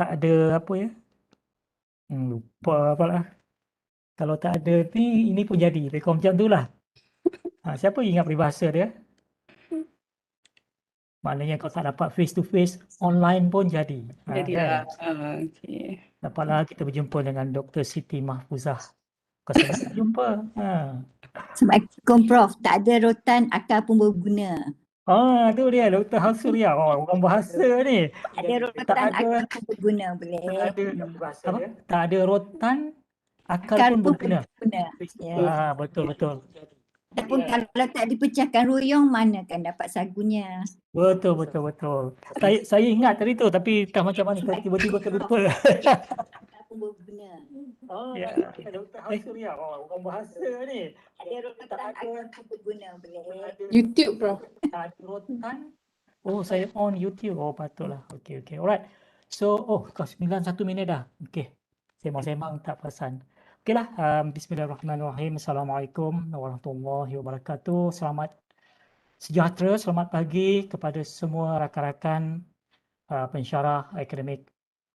tak ada apa ya? Lupa apalah. Kalau tak ada ni, ini pun jadi. Lebih kurang macam tu lah. Siapa ingat peribahasa dia? Maknanya kalau tak dapat face to face, online pun jadi. Jadilah. Kan? Okay. Dapatlah kita berjumpa dengan Dr. Siti Mahfuzah. Kau senang nak jumpa. Assalamualaikum Prof. Tak ada rotan, akal pun berguna. Tu dia Dr. Hasuria. Orang bahasa ni. Tak ada rotan, Tak ada, akal pun berguna boleh. apa? Tak ada rotan, akal pun berguna. Ya. Betul. Ataupun kalau tak dipecahkan ruyung, mana kan dapat sagunya. Betul. Saya ingat tadi tu, tapi tak macam mana tiba-tiba terlupa. Akal pun berguna. Ya, Dr. Hasuria. Orang bahasa ni. Tak ada rotan, akal pun berguna boleh. YouTube, Prof. Tak ada rotan. Saya on YouTube. Patutlah. Okay. Alright. So, kau 91 minit dah. Okay. Semang-semang tak perasan. Okeylah. Bismillahirrahmanirrahim. Assalamualaikum warahmatullahi wabarakatuh. Selamat sejahtera, selamat pagi kepada semua rakan-rakan pensyarah akademik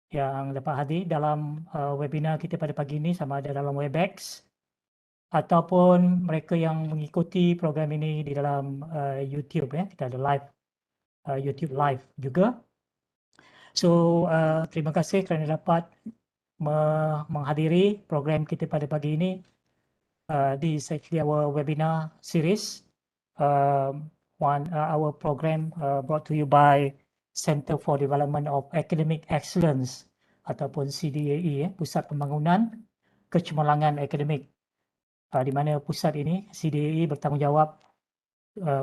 yang dapat hadir dalam webinar kita pada pagi ini, sama ada dalam Webex ataupun mereka yang mengikuti program ini di dalam YouTube. Kita ada live YouTube live juga. So terima kasih kerana dapat menghadiri program kita pada pagi ini. This is actually our webinar series. Our program brought to you by Center for Development of Academic Excellence ataupun CDAE, Pusat Pembangunan Kecemerlangan Akademik, di mana pusat ini CDAE bertanggungjawab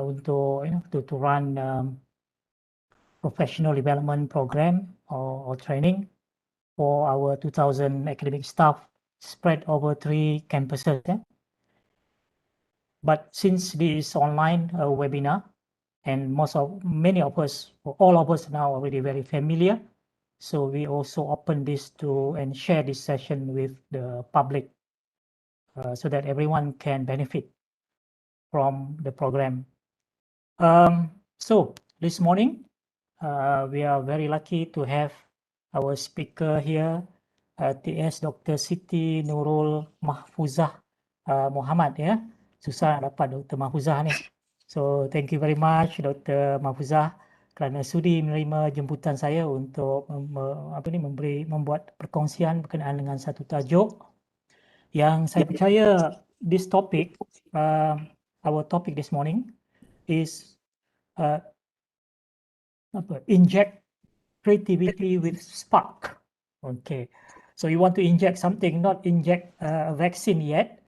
untuk to run professional development program or training for our 2,000 academic staff spread over 3 campuses. But since this is online webinar, and many of us, all of us now already very familiar, so we also open this to and share this session with the public so that everyone can benefit from the program. So this morning, we are very lucky to have our speaker here, TS Dr. Siti Nurul Mahfuzah Muhammad. Susah nak dapat Dr. Mahfuzah ni. So thank you very much Dr. Mahfuzah kerana sudi menerima jemputan saya untuk membuat perkongsian berkenaan dengan satu tajuk yang saya percaya this topic, our topic this morning is Inject Creativity with Spark. Okay, so you want to inject something, not inject a vaccine yet,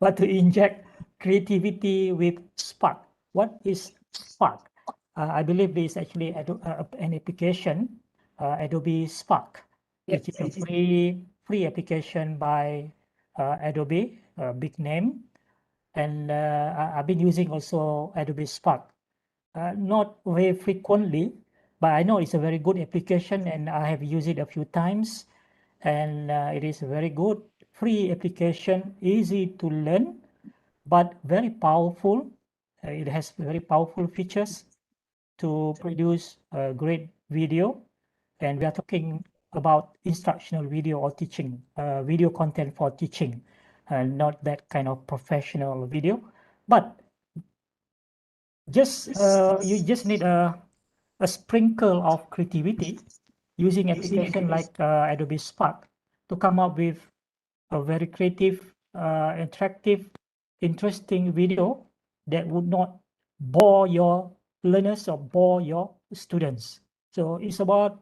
but to inject creativity with Spark. What is Spark? I believe this is actually an application, Adobe Spark, which is a free application by Adobe, a big name, and I've been using also Adobe Spark. Not very frequently, but I know it's a very good application and I have used it a few times, and it is a very good free application, easy to learn, but very powerful. It has very powerful features to produce a great video, and we are talking about instructional video or teaching, video content for teaching, not that kind of professional video, but you just need a sprinkle of creativity using application like Adobe Spark to come up with a very creative, attractive, interesting video that would not bore your learners or bore your students. So it's about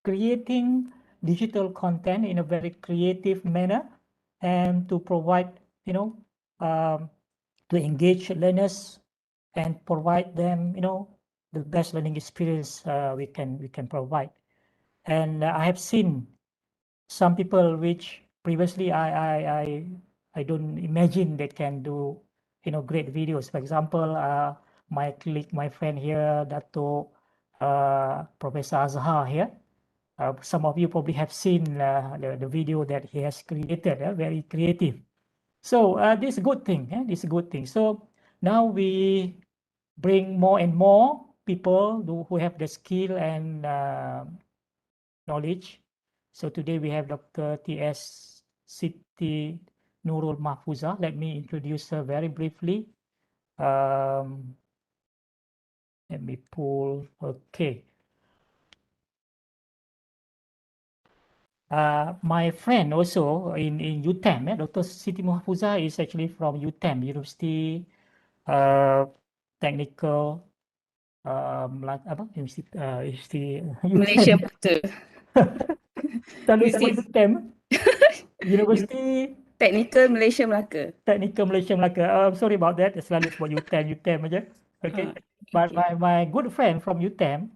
creating digital content in a very creative manner and to provide, to engage learners and provide them, the best learning experience we can provide. And I have seen some people which previously I don't imagine they can do, great videos. For example, my colleague, my friend here, Dato Professor Azhar here. Some of you probably have seen the video that he has created, very creative. So this is a good thing. This is a good thing. So now we bring more and more people who have the skill and knowledge. So today we have Dr. T.S. Siti Nurul Mahfuza. Let me introduce her very briefly. Let me pull. Okay. My friend also in UTM, Dr. Siti Mahfuza is actually from UTM, University Technical, like apa? University Malaysia UTM. betul. Selalu sebut University UTM. University Technical Malaysia Melaka. Technical Malaysia Melaka. Sorry about that. Selalu sebut UTM, UTM aja. Okay. But Okay. my good friend from UTM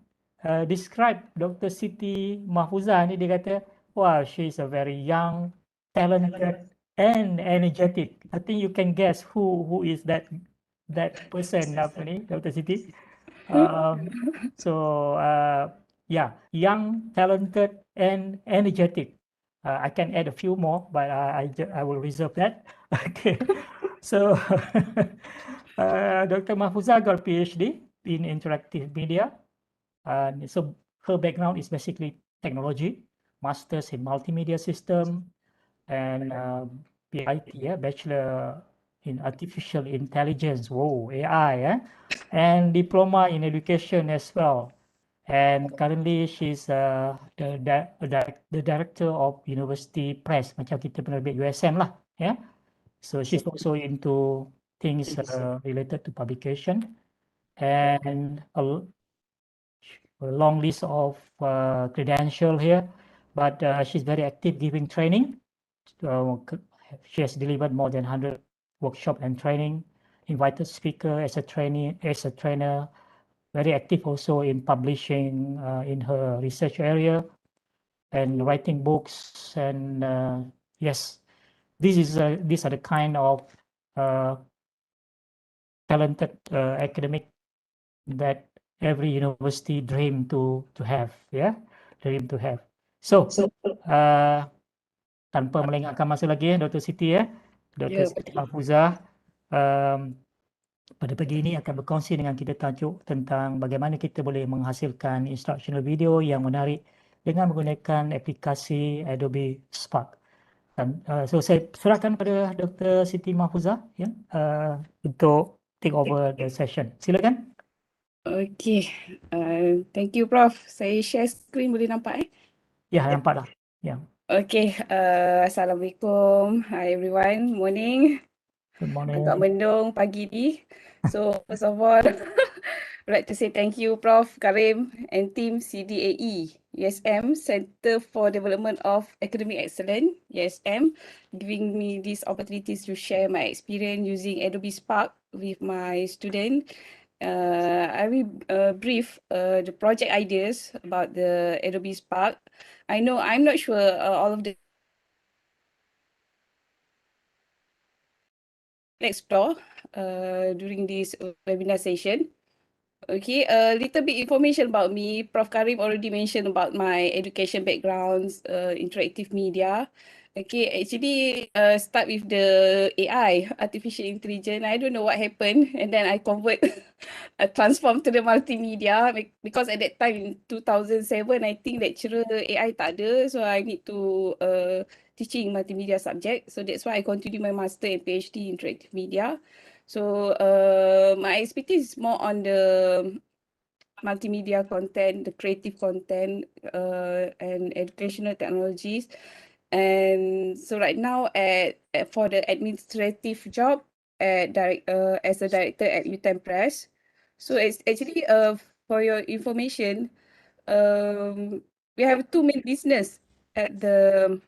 describe Dr. Siti Mahfuza ni, dia kata, wow, she's a very young, talented and energetic. I think you can guess who is that person apa ni, Dr. Siti. So yeah, young, talented and energetic. I can add a few more, but I will reserve that. Okay. So Dr. Mahfuza got a PhD in interactive media. So her background is basically technology, masters in multimedia system, and PIT, Bachelor in Artificial Intelligence, whoa, AI, and diploma in education as well. And currently she's the director of University Press, macam kita penerbit USM lah, yeah. So she's also into things related to publication, and a long list of credential here, but she's very active giving training. She has delivered more than 100 workshop and training, invited speaker as a trainer, very active also in publishing in her research area and writing books. And yes, these are the kind of talented academic that every university dream to have, yeah, dream to have. So tanpa melengahkan masa lagi, Dr. Siti, Dr. Siti Mahfuza pada pagi ini akan berkongsi dengan kita tajuk tentang bagaimana kita boleh menghasilkan instructional video yang menarik dengan menggunakan aplikasi Adobe Spark. Dan so saya serahkan pada Dr. Siti Mahfuza, ya, untuk take over the session. Silakan. Okay. Thank you, Prof. Saya share screen, boleh nampak? Ya, nampak dah. Ya. Okay. Assalamualaikum. Hi everyone. Morning. Good morning. Agak mendung pagi ni. So first of all, I'd like to say thank you, Prof. Karim and team CDAE, USM, Center for Development of Academic Excellence, USM, giving me these opportunities to share my experience using Adobe Spark with my student. I will brief the project ideas about the Adobe Spark. I'm not sure all of the explore during this webinar session. Okay, a little bit information about me. Prof. Karim already mentioned about my education backgrounds, interactive media. Okay, actually start with the AI, artificial intelligence. I don't know what happened, and then I convert, transform to the multimedia because at that time in 2007, I think lecturer AI tak ada, so I need to teaching multimedia subject. So that's why I continue my master and PhD in interactive media. So my expertise is more on the multimedia content, the creative content, and educational technologies. And so right now for the administrative job as a director at UTM Press. So it's actually for your information, we have two main business at the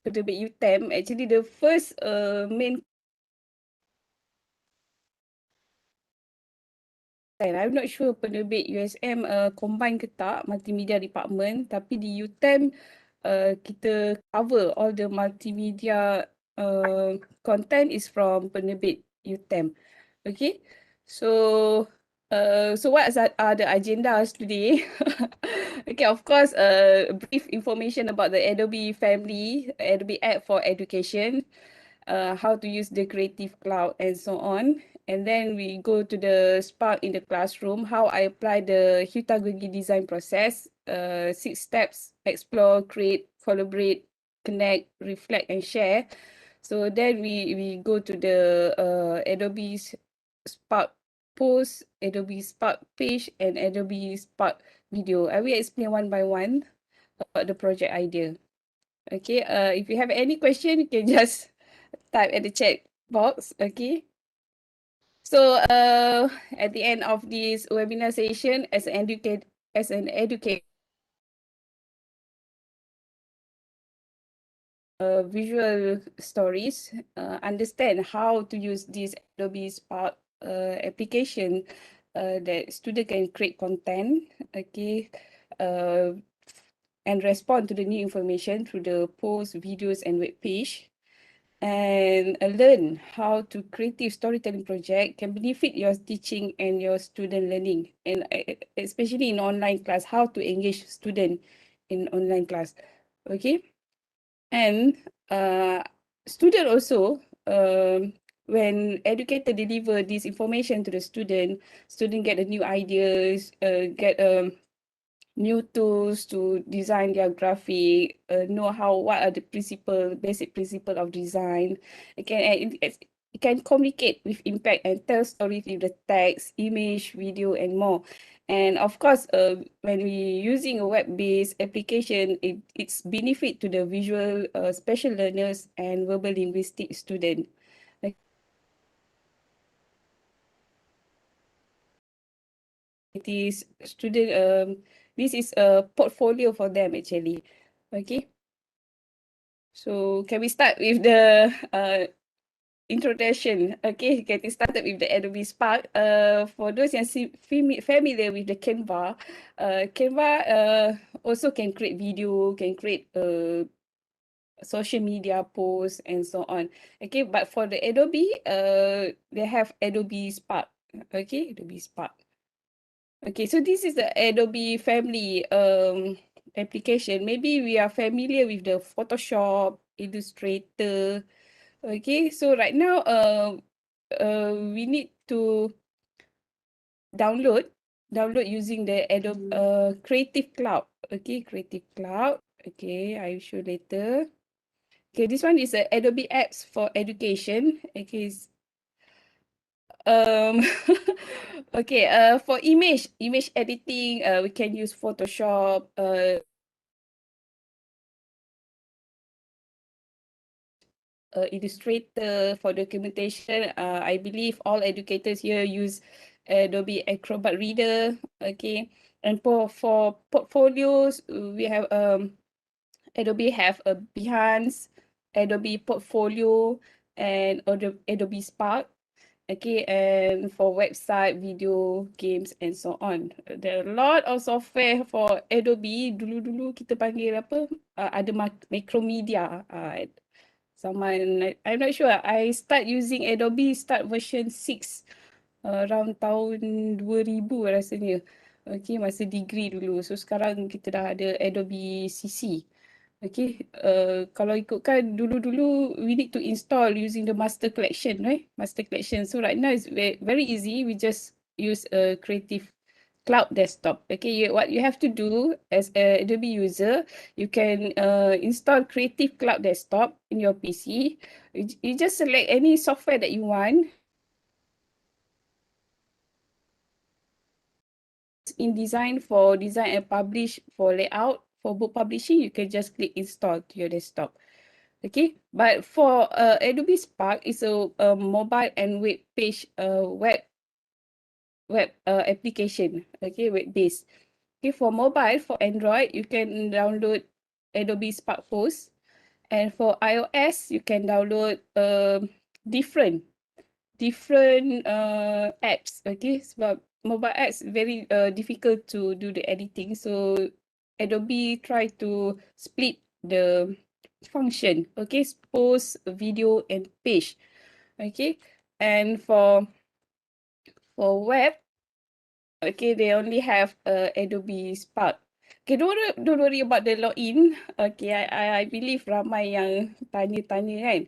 penerbit UTM. Actually the first main, I'm not sure penerbit USM combine ke tak multimedia department, tapi di UTM kita cover all the multimedia content is from penerbit UTM. Okay, so what are the agendas today? Okay, of course, brief information about the Adobe family, Adobe app for education, how to use the Creative Cloud and so on. And then we go to the Spark in the classroom, how I apply the Hutagogi design process, 6 steps: explore, create, collaborate, connect, reflect, and share. So then we go to the Adobe Spark post, Adobe Spark page, and Adobe Spark video. I will explain one by one about the project idea. Okay, if you have any question, you can just type at the chat box. Okay. So at the end of this webinar session, as an educator, visual stories, understand how to use this Adobe Spark application that student can create content, okay, and respond to the new information through the posts, videos, and web page. And learn how to creative storytelling project can benefit your teaching and your student learning, and especially in online class, how to engage student in online class. Okay. And student also, when educator deliver this information to the student get the new ideas, get new tools to design their graphic, know what are the basic principle of design. It can communicate with impact and tell stories with the text, image, video, and more. And of course, when we using a web-based application, it's benefit to the visual special learners and verbal linguistic student. It is student, this is a portfolio for them actually. Okay. So can we start with the introduction? Okay, getting started with the Adobe Spark. For those yang familiar with the Canva, Canva also can create video, can create social media posts and so on. Okay, but for the Adobe, they have Adobe Spark. Okay, Adobe Spark. Okay, so this is the Adobe family application. Maybe we are familiar with the Photoshop, Illustrator. Okay, so right now we need to download using the Adobe Creative Cloud. Okay, Creative Cloud. Okay, I will show later. Okay, this one is a Adobe apps for education. Okay, um okay, for image editing, we can use Photoshop, Illustrator. For documentation, I believe all educators here use Adobe Acrobat Reader. Okay, and for portfolios, we have Adobe have a Behance, Adobe Portfolio, and Adobe Spark. Okay, and for website, video, games, and so on. There are a lot of software for Adobe. Dulu-dulu kita panggil apa? Ada Macromedia. I'm not sure. I start using Adobe start version 6 around tahun 2000 rasanya. Okay, masa degree dulu. So sekarang kita dah ada Adobe CC. Okay, kalau ikutkan dulu-dulu, we need to install using the master collection, right? Master collection. So right now it's very easy. We just use a Creative Cloud desktop. Okay, what you have to do as a Adobe user, you can install Creative Cloud desktop in your PC. You just select any software that you want. InDesign for design and publish. For layout, for book publishing, you can just click install to your desktop. Okay, but for Adobe Spark, it's a mobile and web page web application. Okay, web based. Okay, for mobile, for Android, you can download Adobe Spark Post, and for iOS, you can download different apps. Okay, sebab mobile apps very difficult to do the editing, so Adobe try to split the function. Okay, post, video, and page. Okay, and for web, okay, they only have Adobe Spark. Okay, don't worry about the login. Okay, I believe ramai yang tanya-tanya kan.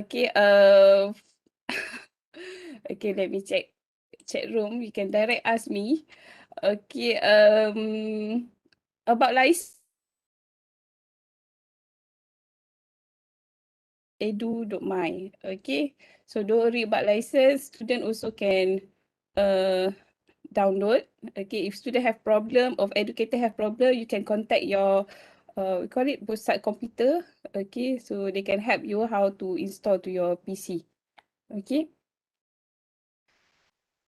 Okay, Okay, let me check chat room. You can direct ask me. Okay, about license. Edu.my. Okay, so don't worry about license. Student also can download. Okay, if student have problem or educator have problem, you can contact your we call it both side computer. Okay, so they can help you how to install to your PC. Okay.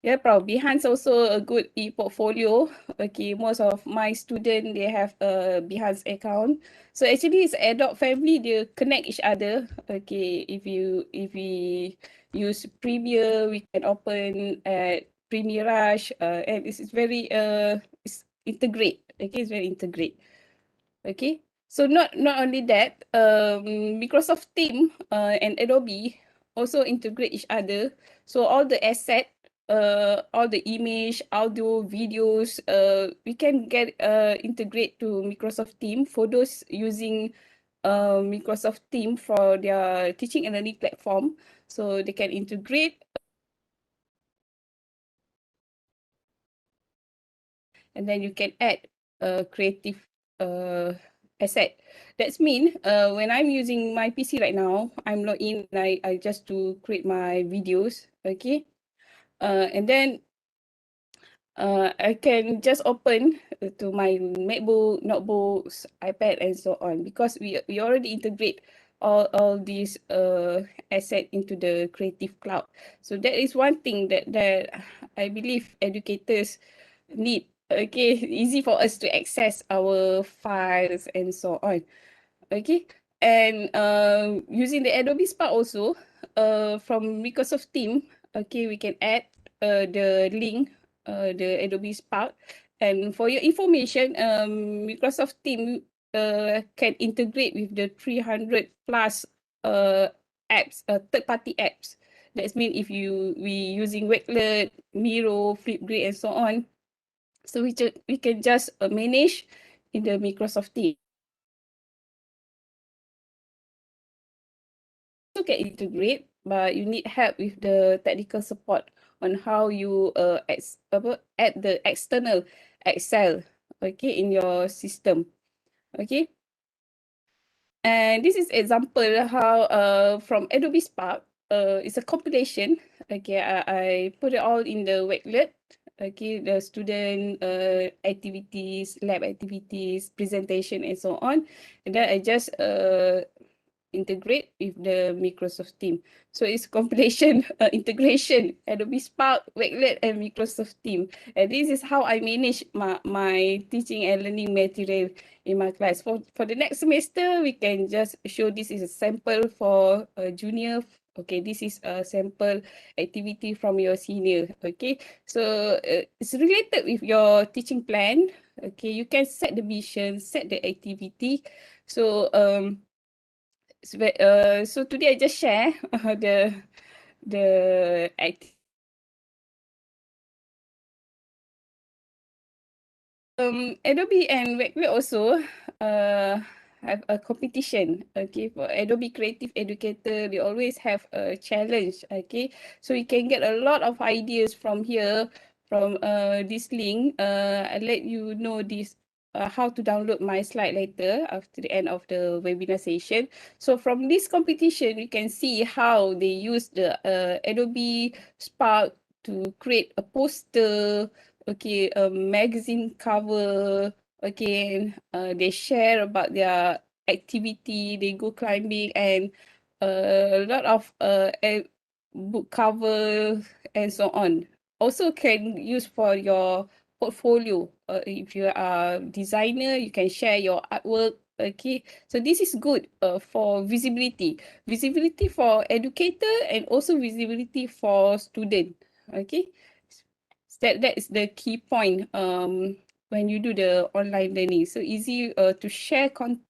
Yeah, proud. Behance also a good e-portfolio. Okay, most of my student they have a Behance account. So actually, it's Adobe family. They connect each other. Okay, if we use Premiere, we can open at Premiere Rush, and it's very it's integrate. Okay, it's very integrate. Okay, so not only that, Microsoft Team and Adobe also integrate each other. So all the asset, all the image, audio, videos, we can get integrate to Microsoft Team for those using Microsoft Team for their teaching and learning platform. So they can integrate, and then you can add a creative asset. That's mean when I'm using my PC right now, I'm logged in, I just to create my videos, okay? And then I can just open to my MacBook, notebooks, iPad, and so on, because we already integrate all these asset into the Creative Cloud. So that is one thing that I believe educators need. Okay, easy for us to access our files and so on. Okay, and using the Adobe Spark also, from Microsoft Team, okay, we can add the link, the Adobe Spark. And for your information, Microsoft Team can integrate with the 300 plus apps, third-party apps. That means if we using Wakelet, Miro, Flipgrid, and so on, so we can just manage in the Microsoft Team. Also can integrate, but you need help with the technical support on how you add the external Excel, okay, in your system, okay. And this is example how from Adobe Spark, it's a compilation. Okay, I put it all in the Wakelet. Okay, the student activities, lab activities, presentation, and so on. And then I just integrate with the Microsoft Team. So it's compilation, integration, Adobe Spark, Wakelet, and Microsoft Team. And this is how I manage my teaching and learning material in my class. For the next semester, we can just show this is a sample for a junior. Okay, this is a sample activity from your senior. Okay, so it's related with your teaching plan. Okay, you can set the mission, set the activity. So so today I just share the Adobe and Wakelet also have a competition. Okay, for Adobe Creative Educator, they always have a challenge. Okay, so you can get a lot of ideas from here, from this link. I'll let you know this how to download my slide later after the end of the webinar session. So from this competition, you can see how they use the Adobe Spark to create a poster, okay, a magazine cover, okay, they share about their activity, they go climbing, and a lot of book cover and so on. Also can use for your portfolio. If you are designer, you can share your artwork. Okay, so this is good for visibility. Visibility for educator and also visibility for student. Okay, that is the key point when you do the online learning. So easy to share content.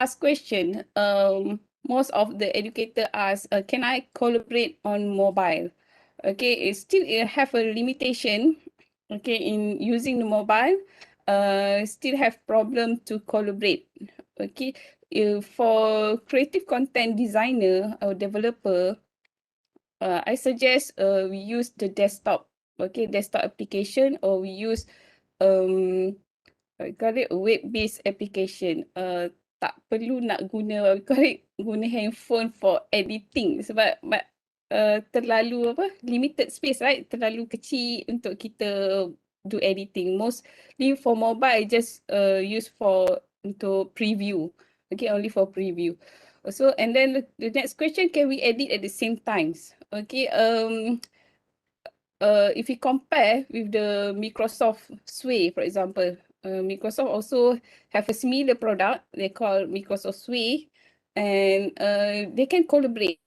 Last question. Most of the educator ask, can I collaborate on mobile? Okay, it still have a limitation. Okay, in using the mobile, still have problem to collaborate. Okay, for creative content designer or developer, I suggest we use the desktop, okay, desktop application, or we use what we call it, web-based application. Tak perlu nak guna what we call it, guna handphone for editing sebab terlalu limited space, right? Terlalu kecil untuk kita do editing. Mostly for mobile, just use for untuk preview. Okay, only for preview. So, and then the next question, can we edit at the same times? Okay, if we compare with the Microsoft Sway, for example, Microsoft also have a similar product they call Microsoft Sway, and they can collaborate.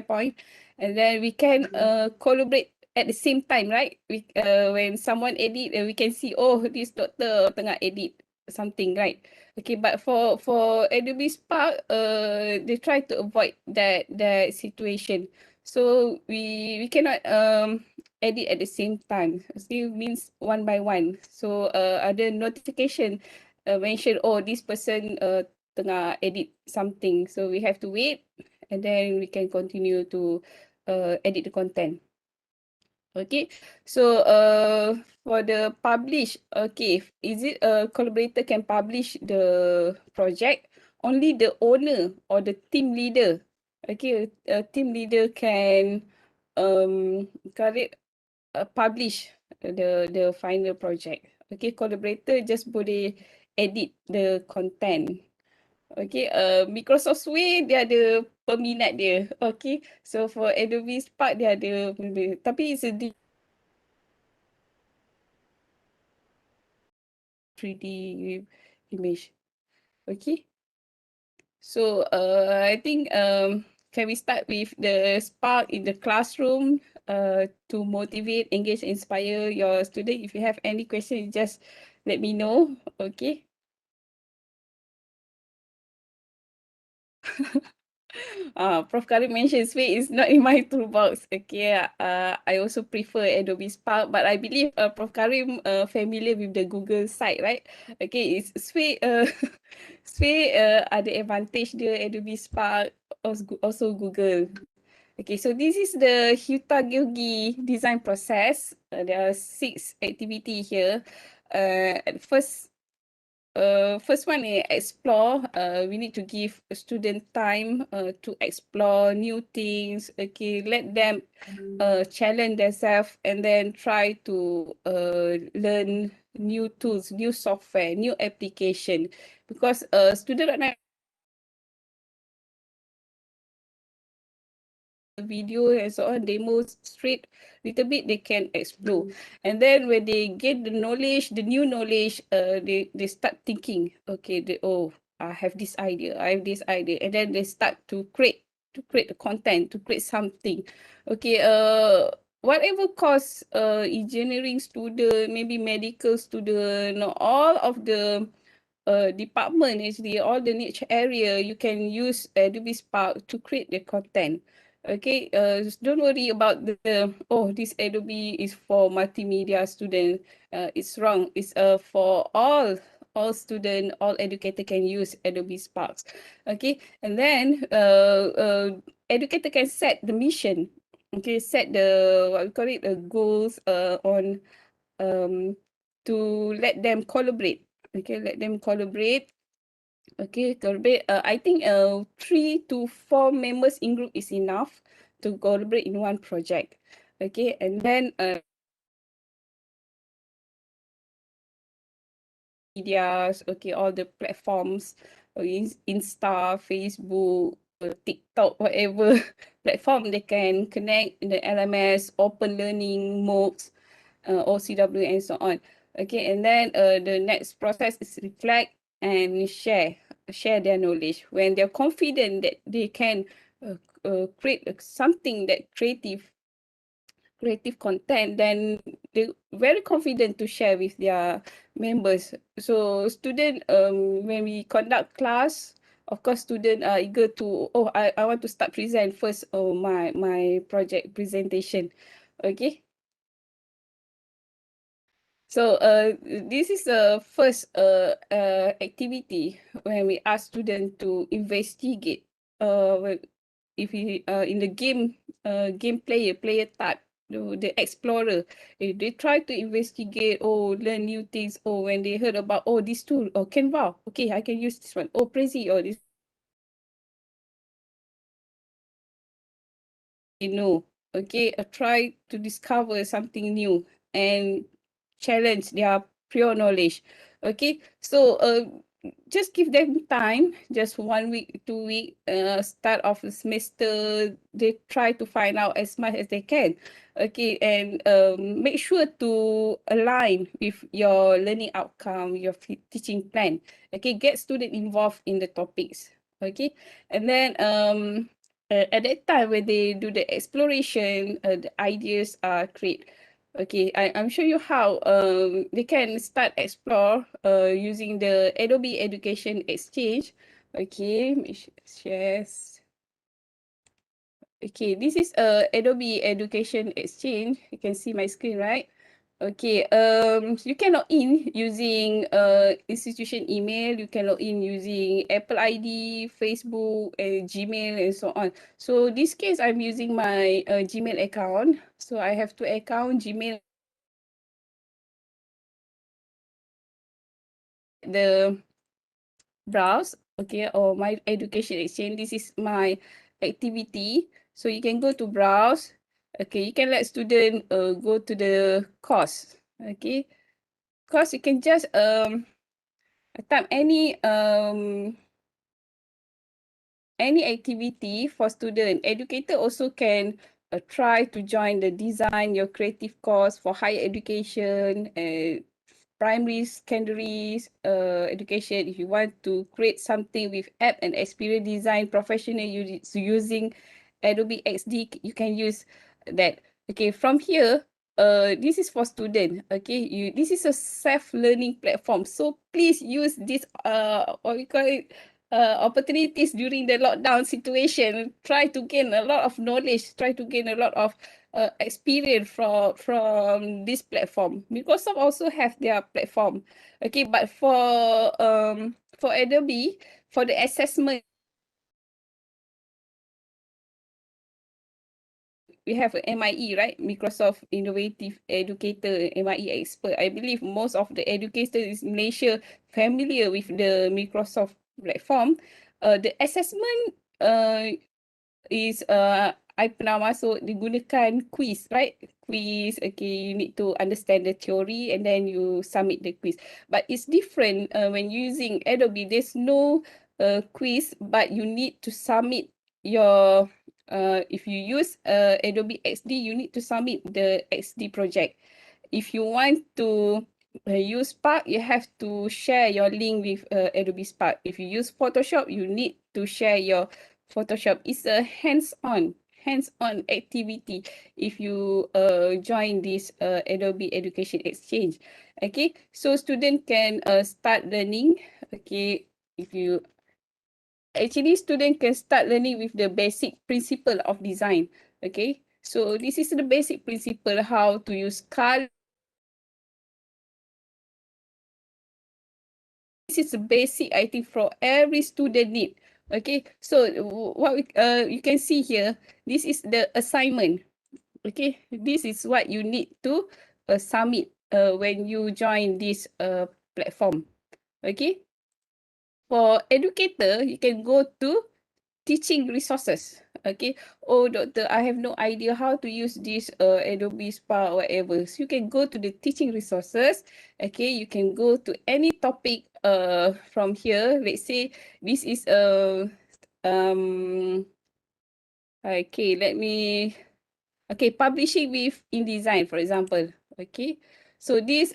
Point, and then we can collaborate at the same time, right? When someone edit, we can see, oh, this doctor tengah edit something, right? Okay, but for Adobe Spark, they try to avoid that situation. So we cannot edit at the same time. Still means one by one. So ada notification mention, oh, this person tengah edit something. So we have to wait, and then we can continue to edit the content. Okay, so for the publish, okay, is it a collaborator can publish the project? Only the owner or the team leader, okay, a team leader can publish the final project. Okay, collaborator just boleh edit the content. Okay, Microsoft Suite dia ada peminat dia. Okay, so for Adobe Spark dia ada, tapi it's a 3D image. Okay, so I think can we start with the Spark in the classroom to motivate, engage, inspire your student? If you have any questions, just let me know. Okay. Prof. Karim mentioned Sway is not in my toolbox. Okay, I also prefer Adobe Spark, but I believe Prof. Karim familiar with the Google site, right? Okay, it's Sway. Sway ada advantage dia, Adobe Spark, also Google. Okay, so this is the Hutagogi design process. There are 6 activities here. At first one is explore. We need to give a student time to explore new things. Okay, let them challenge themselves and then try to learn new tools, new software, new application. Because student right now video and so on, demonstrate little bit, they can explore. And then when they get the knowledge, the new knowledge, they start thinking, okay, I have this idea, and then they start to create the content, to create something. Okay, whatever course, engineering student, maybe medical student, all of the department, actually all the niche area, you can use Adobe Spark to create the content. Okay, don't worry about this Adobe is for multimedia student. It's wrong. It's for all student, all educator can use Adobe Sparks. Okay, and then educator can set the mission. Okay, set the what we call it, the goals on to let them collaborate. Okay, let them collaborate. Okay, collaborate. I think 3 to 4 members in group is enough to collaborate in one project. Okay, and then medias, okay, all the platforms, Insta, Facebook, TikTok, whatever platform they can connect in the LMS, open learning, MOOCs, OCW, and so on. Okay, and then the next process is reflect and share their knowledge. When they're confident that they can create something that creative content, then they're very confident to share with their members. So student, when we conduct class, of course, students are eager to, I want to start present first, my project presentation. Okay. So this is the first activity when we ask students to investigate if he in the game player type, the explorer, if they try to investigate or learn new things, or when they heard about this tool or Canva, okay, I can use this one, Prezi, or this, okay, try to discover something new and challenge their pure knowledge. Okay, so just give them time, just 1 week, 2 week, start of the semester, they try to find out as much as they can. Okay, and make sure to align with your learning outcome, your teaching plan. Okay, get student involved in the topics. Okay, and then at that time when they do the exploration, the ideas are created. Okay, I'm show you how they can start explore using the Adobe Education Exchange. Okay, shares. Okay, this is Adobe Education Exchange. You can see my screen, right? Okay, you can log in using institution email. You can log in using Apple ID, Facebook, and Gmail, and so on. So this case, I'm using my Gmail account. So I have two accounts, Gmail, the browse, okay, or my education exchange. This is my activity. So you can go to browse. Okay, you can let student go to the course. Okay, course you can just type any activity for student. Educator also can try to join the design your creative course for higher education and primary, secondary education. If you want to create something with app and experience design professional using Adobe XD, you can use that. Okay, from here, this is for student. Okay, this is a self-learning platform. So please use this what we call it, opportunities during the lockdown situation. Try to gain a lot of knowledge. Try to gain a lot of experience from this platform. Microsoft also have their platform. Okay, but for Adobe, for the assessment, we have a MIE, right? Microsoft Innovative Educator, MIE expert. I believe most of the educators in Malaysia familiar with the Microsoft platform. The assessment is I pernah masuk digunakan quiz, right? Quiz, okay, you need to understand the theory and then you submit the quiz. But it's different when using Adobe. There's no quiz, but you need to submit your if you use Adobe XD, you need to submit the XD project. If you want to use Spark, you have to share your link with Adobe Spark. If you use Photoshop, you need to share your Photoshop. It's a hands-on activity if you join this Adobe Education Exchange. Okay, so student can start learning. Okay, if you actually student can start learning with the basic principle of design. Okay, so this is the basic principle how to use color. This is the basic I think for every student need. Okay, so what you can see here, this is the assignment. Okay, this is what you need to submit when you join this platform. Okay, for educator, you can go to teaching resources. Okay, oh doctor, I have no idea how to use this Adobe Spark or whatever. So you can go to the teaching resources. Okay, you can go to any topic from here. Let's say this is okay, let me, okay, publishing with InDesign, for example. Okay, so this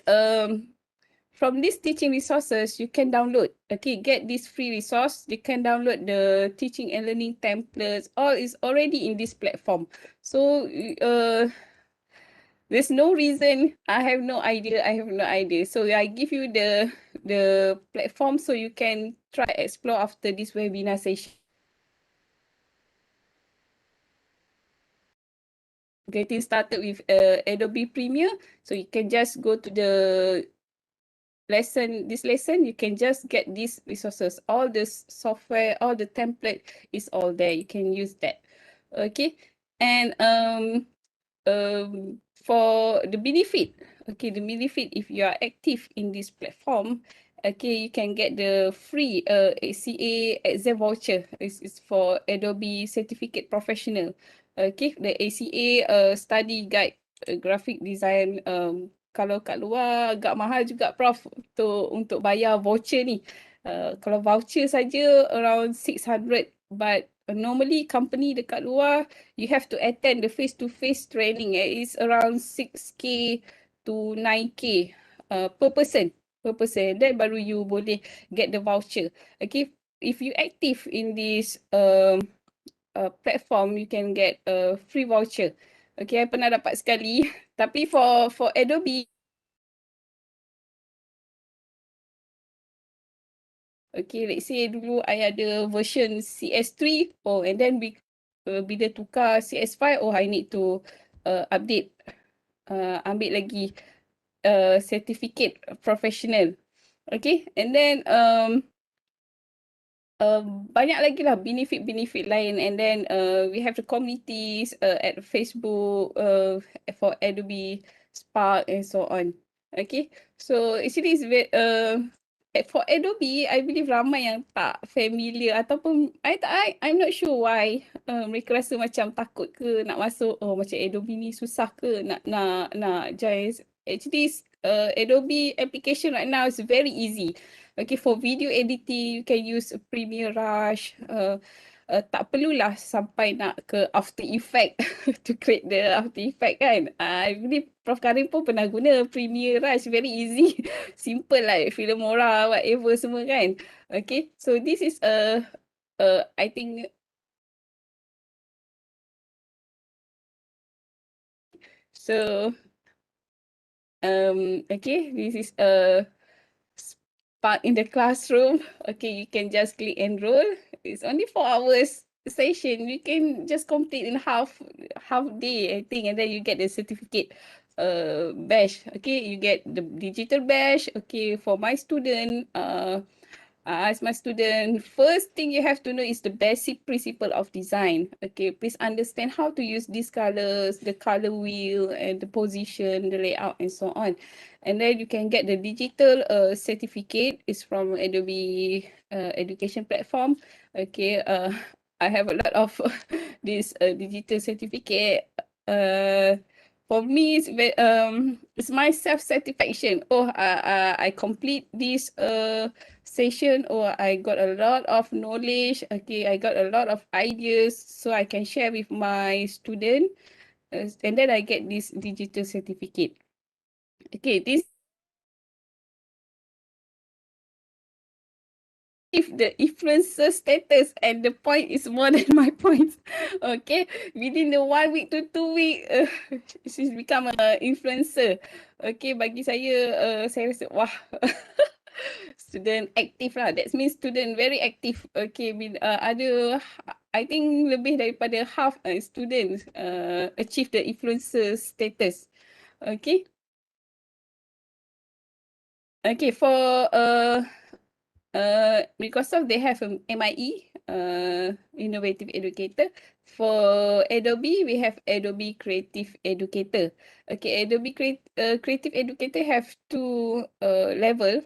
from these teaching resources, you can download. Okay, get this free resource. You can download the teaching and learning templates. All is already in this platform. So there's no reason. I have no idea. I have no idea. So I give you the platform so you can try explore after this webinar session. getting started with Adobe Premiere. So you can just go to the lesson, you can just get these resources. All this software, all the template is all there. You can use that. Okay. And for the benefit, okay, the benefit if you are active in this platform, okay, you can get the free ACA exam voucher. It's for Adobe Certificate Professional. Okay, the ACA study guide graphic design. Kalau kat luar agak mahal juga Prof untuk bayar voucher ni. Kalau voucher saja around 600, but normally company dekat luar you have to attend the face-to-face training. It's around 6K to 9K per person. Then baru you boleh get the voucher. Okay, if you active in this platform, you can get a free voucher. Okay, I pernah dapat sekali. Tapi for Adobe, okay, let's say dulu I ada version CS3, and then bila tukar CS5, I need to update, ambil lagi certificate professional. Okay, and then banyak lagi lah benefit lain, and then we have the communities at Facebook for Adobe Spark and so on. Okay, so actually it's very for Adobe, I believe ramai yang tak familiar ataupun I'm not sure why mereka rasa macam takut ke nak masuk, macam Adobe ni susah ke nak join. Actually Adobe application right now is very easy. Okay, for video editing, you can use Premiere Rush. Tak perlulah sampai nak ke After Effect to create the After Effect kan. I believe Prof Karim pun pernah guna Premiere Rush, very easy. Simple lah, Filmora, whatever semua kan. Okay, so this is I think so. Okay, this is Spark in the classroom. Okay, you can just click enroll. It's only 4 hours session. You can just complete in half day, I think, and then you get the certificate badge. Okay, you get the digital badge. Okay, for my student, I ask my student, first thing you have to know is the basic principle of design. Okay, please understand how to use these colors, the color wheel, and the position, the layout, and so on. And then you can get the digital certificate. It's from Adobe education platform. Okay, I have a lot of this digital certificate. For me, it's my self-satisfaction. I complete this session, or I got a lot of knowledge. Okay, I got a lot of ideas, so I can share with my student, and then I get this digital certificate. Okay, this if the influencer status and the point is more than my points. Okay, within the 1 week to 2 week, she's become an influencer. Okay, bagi saya rasa wah. Student aktif lah. That means student very active. Okay, ada I think lebih daripada half students achieve the influencer status. Okay. Okay, for Microsoft, they have a MIE, Innovative Educator. For Adobe, we have Adobe Creative Educator. Okay, Adobe Creative Educator have 2 level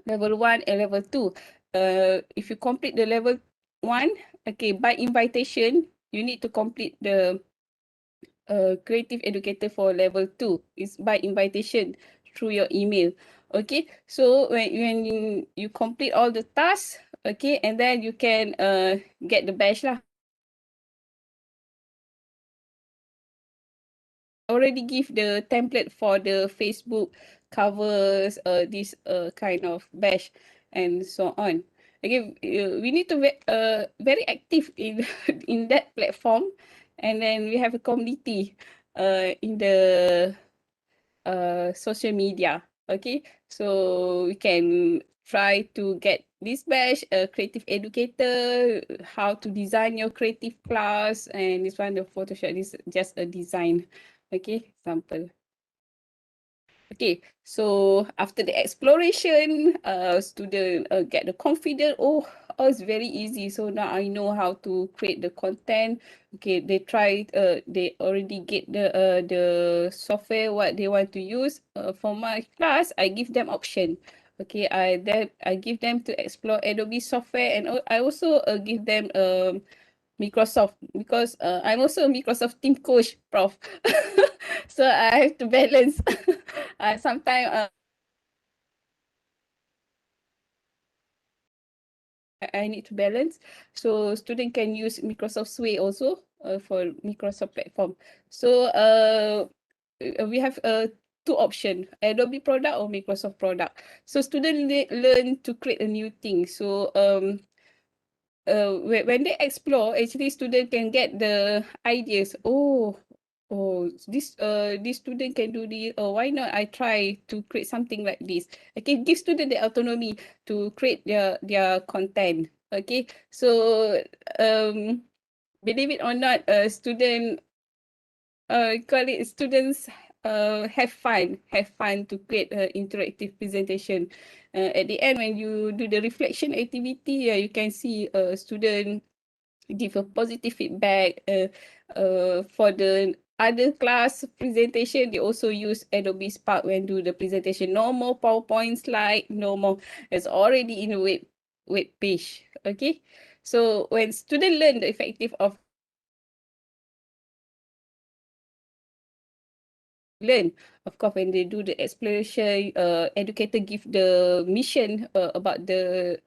1 and level 2. If you complete the level 1, okay, by invitation, you need to complete the Creative Educator for level 2. It's by invitation through your email. Okay, so when you complete all the tasks, okay, and then you can get the badge lah. Already give the template for the Facebook covers, this kind of badge and so on. Okay, we need to be very active in in that platform, and then we have a community in the social media. Okay, so we can try to get this batch, Creative Educator, how to design your creative class, and this one, the Photoshop, is just a design. Okay, example. Okay, so after the exploration, student get the confidence. Oh, it's very easy. So now I know how to create the content. Okay, they tried. They already get the software what they want to use. For my class, I give them option. Okay, I give them to explore Adobe software, and I also give them Microsoft, because I'm also a Microsoft team coach, Prof. So I have to balance. Sometimes I need to balance. So student can use Microsoft Suite also for Microsoft platform. So we have two options, Adobe product or Microsoft product. So student learn to create a new thing. So when they explore, actually student can get the ideas. This student can do this. Oh, why not I try to create something like this? Okay, give student the autonomy to create their content. Okay, so believe it or not, student call it students have fun to create an interactive presentation. At the end, when you do the reflection activity, you can see a student give a positive feedback. For the other class presentation, they also use Adobe Spark when do the presentation. No more PowerPoint slide, no more. It's already in a web page. Okay, so when students learn the effective of learn. Of course, when they do the exploration, educator give the mission about the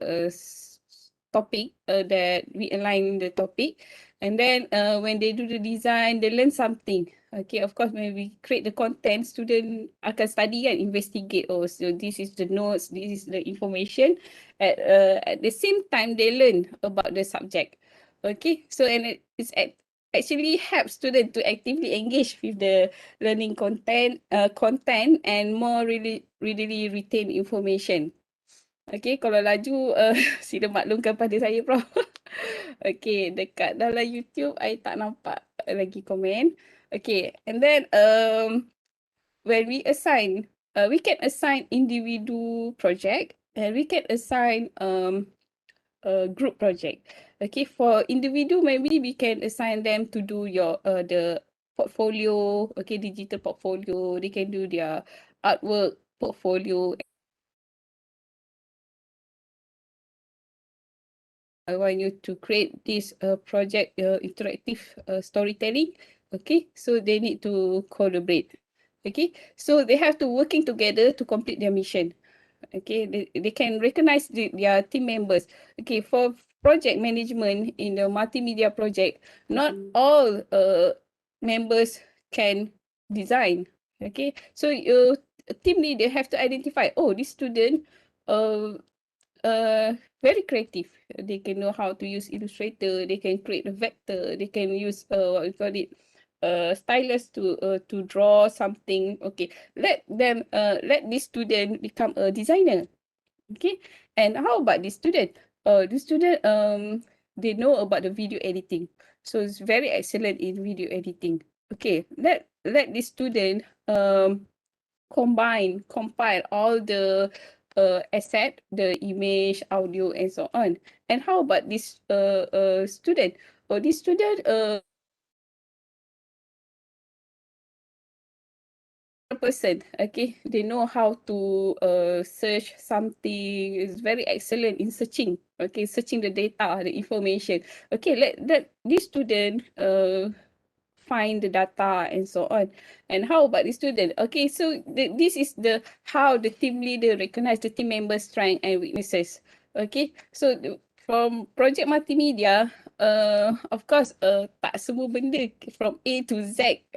topic that we align the topic. And then when they do the design, they learn something. Okay, of course, when we create the content, student akan study and investigate. Oh, so this is the notes, this is the information. At the same time, they learn about the subject. Okay, so and it's actually helps student to actively engage with the learning content and more really retain information. Okay, kalau laju sila maklumkan pada saya, Prof. Okay, dekat dalam YouTube I tak nampak lagi komen. Okay, and then when we assign, we can assign individual project, and we can assign group project. Okay, for individual, maybe we can assign them to do your the portfolio. Okay, digital portfolio. They can do their artwork portfolio. I want you to create this project interactive storytelling. Okay, so they need to collaborate. Okay, so they have to working together to complete their mission. Okay, they can recognize their team members. Okay, for project management in the multimedia project, not all members can design. Okay, so team leader have to identify, oh, this student uh, very creative. They can know how to use Illustrator. They can create a vector. They can use what we call it, stylus to draw something. Okay, let this student become a designer. Okay, and how about this student? This student they know about the video editing, so it's very excellent in video editing. Okay, let this student compile all the asset, the image, audio, and so on. And how about this student? Oh, this student person, okay, they know how to search something, is very excellent in searching, okay, searching the data, the information. Okay, let this student find the data and so on. And how about the student? Okay, so this is the how the team leader recognize the team members' strengths and weaknesses. Okay, so from project multimedia, of course, tak semua benda from A to Z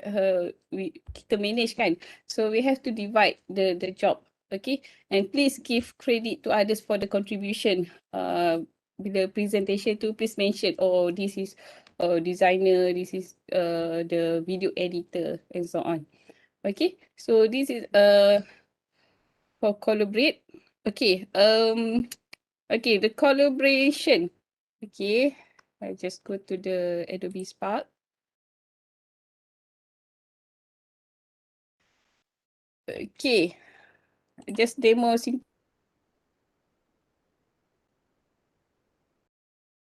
kita manage kan. So we have to divide the job. Okay, and please give credit to others for the contribution. Bila presentation tu, please mention, oh, this is designer, this is the video editor, and so on. Okay, so this is for collaborate. Okay, okay, the collaboration. Okay, I just go to the Adobe Spark. Okay, just demo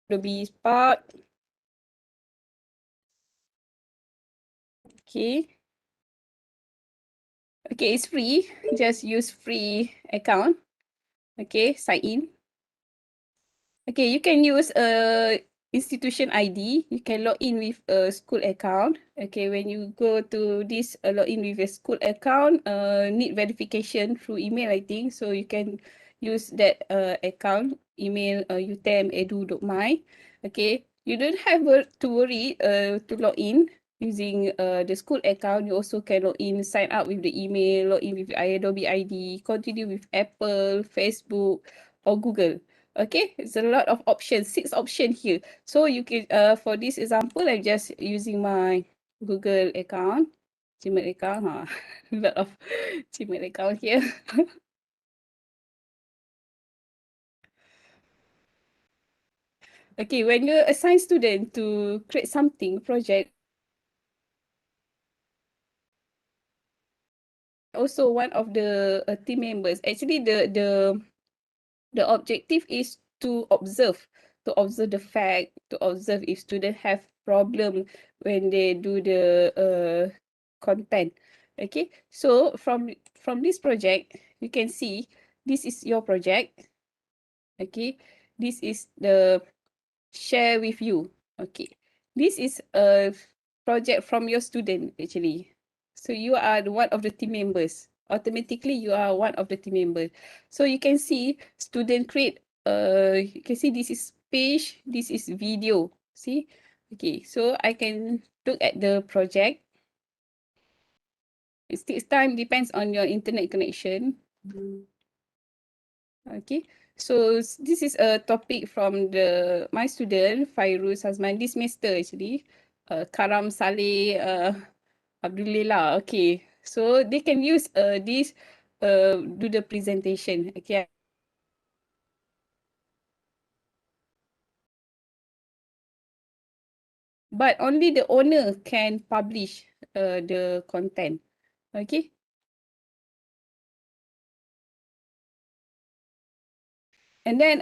Adobe Spark. Okay. Okay, it's free. Just use free account. Okay, sign in. Okay, you can use institution ID. You can log in with a school account. Okay, when you go to this log in with a school account, need verification through email, I think. So you can use that account, email utem.edu.my. Okay, you don't have to worry to log in using the school account. You also can log in, sign up with the email, log in with Adobe ID, continue with Apple, Facebook, or Google. Okay, it's a lot of options, 6 options here. So you can, for this example, I'm just using my Google account, Gmail account, a lot of Gmail account here. Okay, when you assign student to create something, project, also one of the team members, actually the objective is to observe the fact, to observe if students have problem when they do the content. Okay, so from this project, you can see this is your project. Okay, this is the share with you. Okay, this is a project from your student actually. So you are one of the team members. Automatically, you are one of the team members. So you can see student create. You can see this is page. This is video. See, okay. So I can look at the project. It takes time. Depends on your internet connection. Okay, so this is a topic from my student Fairuz Hazman this semester actually. Karam Saleh Abdullah. Okay, so they can use this do the presentation. Okay, but only the owner can publish the content. Okay. And then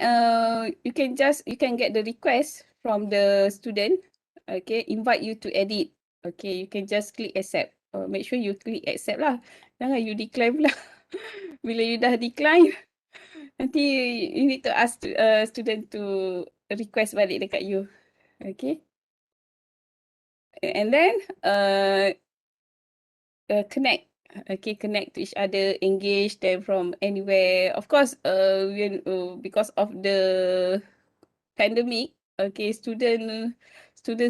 you can get the request from the student. Okay, invite you to edit. Okay, you can just click accept. Make sure you click accept lah. Jangan you decline pula. Bila you dah decline, nanti you need to ask student to request balik dekat you. Okay. And then connect. Okay, connect to each other, engage them from anywhere. Of course, because of the pandemic, okay, students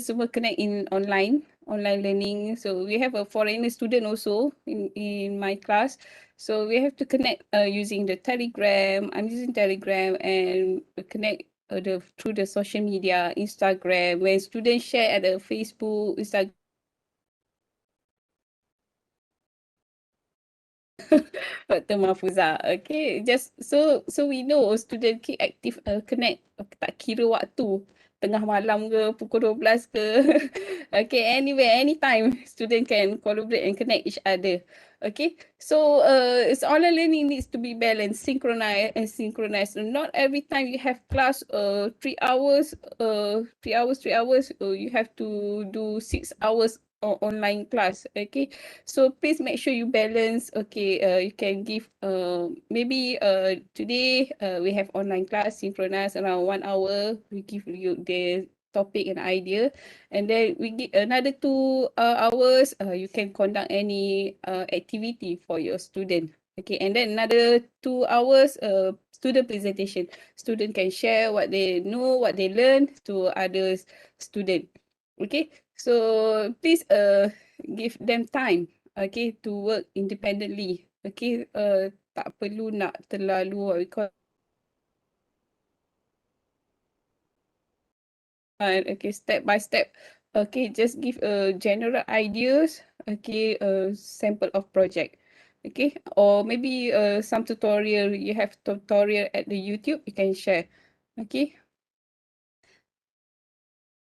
semua connect in online learning. So we have a foreigner student also in my class. So we have to connect using the Telegram. I'm using Telegram and connect through the social media, Instagram. When students share at the Facebook, Instagram, Dr. Mahfuza. Okay, just so we know student keep active connect. Tak kira waktu, tengah malam ke, pukul 12 ke. Okay, anywhere, anytime, student can collaborate and connect each other. Okay, so it's online learning needs to be balanced, synchronized and synchronized. Not every time you have class 3 hours, 3 hours, you have to do 6 hours online class. Okay, so please make sure you balance. Okay, you can give maybe today we have online class synchronized around 1 hour. We give you the topic and idea, and then we give another 2 hours. You can conduct any activity for your student. Okay, and then another 2 hours student presentation. Student can share what they know, what they learn to others student. Okay, so please give them time, okay, to work independently. Okay, tak perlu nak terlalu what we call okay, step by step. Okay, just give general ideas. Okay, sample of project. Okay, or maybe some tutorial, you have tutorial at the YouTube, you can share. Okay.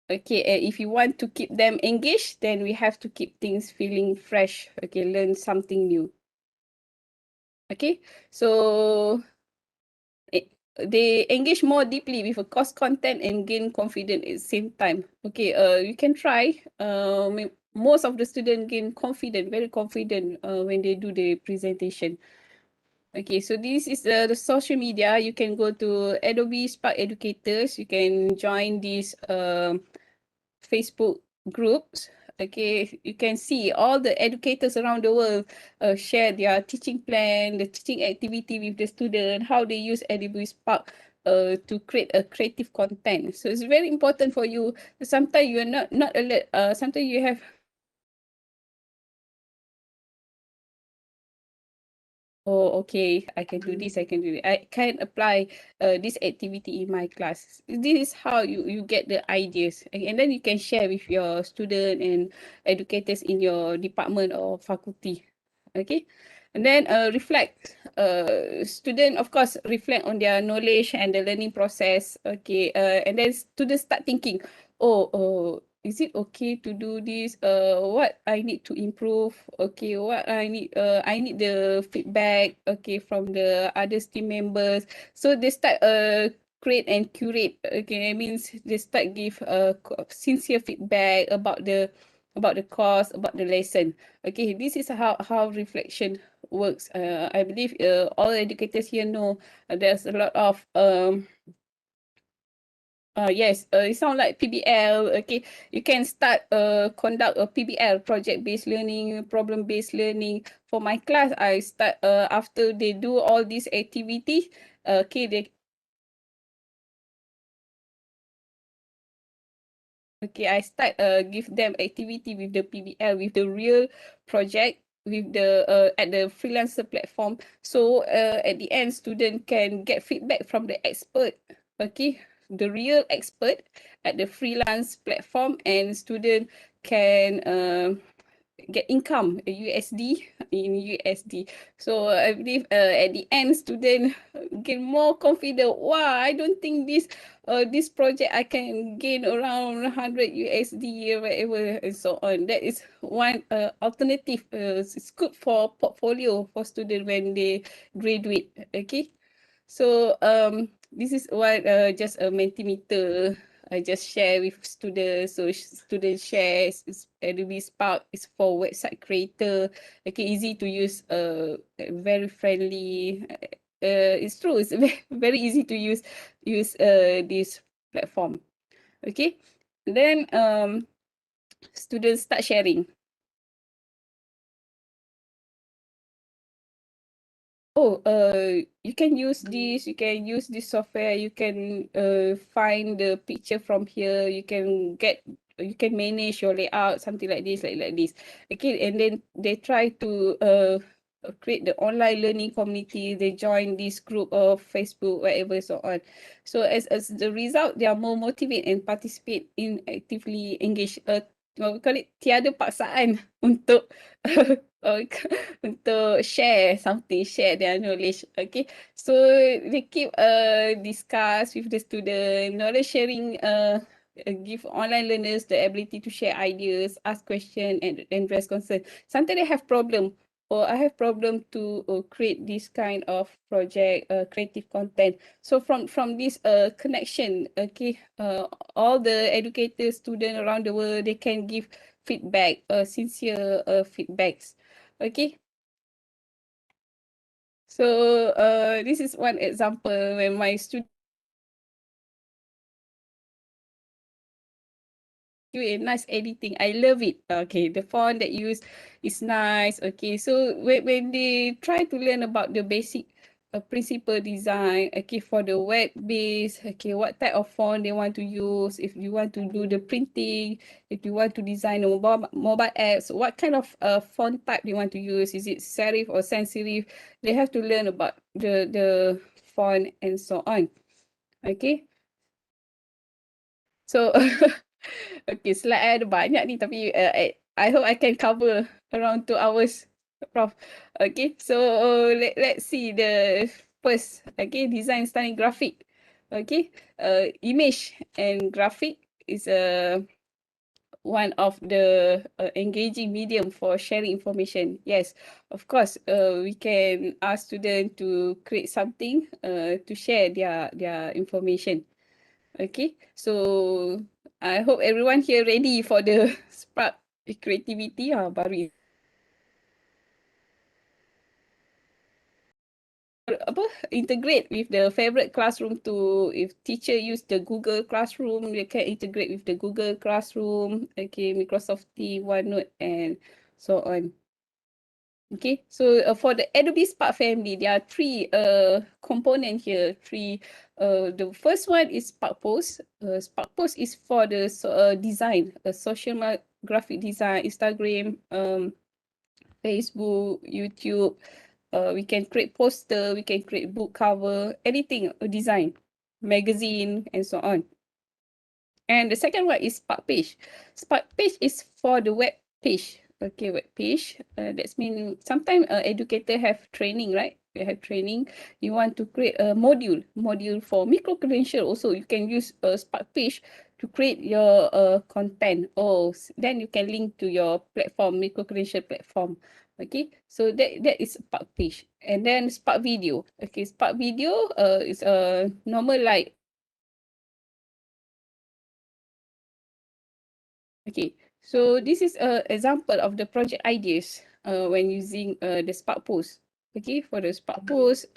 Okay, and if you want to keep them engaged, then we have to keep things feeling fresh. Okay, learn something new. Okay, so they engage more deeply with a course content and gain confidence at the same time. Okay, you can try. Most of the students gain confident, very confident when they do the presentation. Okay, so this is the social media. You can go to Adobe Spark Educators. You can join these Facebook groups. Okay, you can see all the educators around the world share their teaching plan, the teaching activity with the student, how they use Adobe Spark to create a creative content. So it's very important for you. Sometimes you are not alert. Sometimes you have, oh, okay, I can do this, I can do it. I can apply this activity in my class. This is how you get the ideas. And then you can share with your student and educators in your department or faculty. Okay. And then reflect. Student, of course, reflect on their knowledge and the learning process. Okay. And then students start thinking, oh, is it okay to do this? What I need to improve? Okay, what I need the feedback. Okay, from the other team members. So they start create and curate. Okay, it means they start give sincere feedback about the course, about the lesson. Okay, this is how reflection works. I believe all educators here know there's a lot of yes, it sounds like PBL. Okay, you can start conduct a PBL, project-based learning, problem-based learning. For my class, I start after they do all these activities. Okay, I start give them activity with the PBL, with the real project, with the at the freelancer platform. So at the end, student can get feedback from the expert. Okay, the real expert at the freelance platform, and student can get income USD in USD. So I believe at the end, student get more confident. Wow, I don't think this project I can gain around 100 USD or whatever and so on. That is one alternative. It's good for portfolio for student when they graduate. Okay. So this is what just a Mentimeter I just share with students. So students share Adobe Spark is for website creator. Okay, easy to use. Very friendly. It's true. It's very easy to use this platform. Okay, then students start sharing. Oh, you can use this. You can use this software. You can find the picture from here. You can manage your layout, something like this, like this. Okay, and then they try to create the online learning community. They join this group of Facebook, whatever, so on. So as the result, they are more motivated and participate in actively engage. What we call it, tiada paksaan untuk untuk share something, share their knowledge. Okay, so they keep discuss with the student. Knowledge sharing give online learners the ability to share ideas, ask questions, and address concern. Sometimes they have problem, or I have problem to create this kind of project, creative content. So from this connection, okay, all the educators, students around the world, they can give feedback, sincere feedbacks. Okay. So this is one example when my student do a nice editing. I love it. Okay, the font that you use is nice. Okay, so when they try to learn about the basic principle design, okay, for the web base, okay, what type of font they want to use, if you want to do the printing, if you want to design a mobile apps, what kind of font type they want to use, is it serif or sans serif? They have to learn about the font and so on. Okay. So okay, slide I ada banyak ni, tapi I hope I can cover around 2 hours. Prof. Okay, so let's see the first. Okay, design stunning graphic. Okay, image and graphic is one of the engaging medium for sharing information. Yes, of course, we can ask students to create something to share their information. Okay, so I hope everyone here ready for the Spark creativity. Baru apa integrate with the favorite classroom to if teacher use the Google Classroom, they can integrate with the Google Classroom, okay, Microsoft Teams, OneNote, and so on. Okay, so for the Adobe Spark family, there are three components here. The first one is Spark Post. Spark Post is for the design, social graphic design, Instagram, Facebook, YouTube. We can create poster, we can create book cover, anything, design, magazine, and so on. And the second one is Spark Page. Spark Page is for the web page. Okay, web page. That's mean sometimes educator have training, right? They have training. You want to create a module for micro credential. Also, you can use a Spark Page to create your content. Oh, then you can link to your platform, micro credential platform. Okay, so that is Spark Page. And then Spark Video. Okay, Spark Video is a normal like. Okay, so this is an example of the project ideas when using the Spark Post. Okay, for the Spark Post,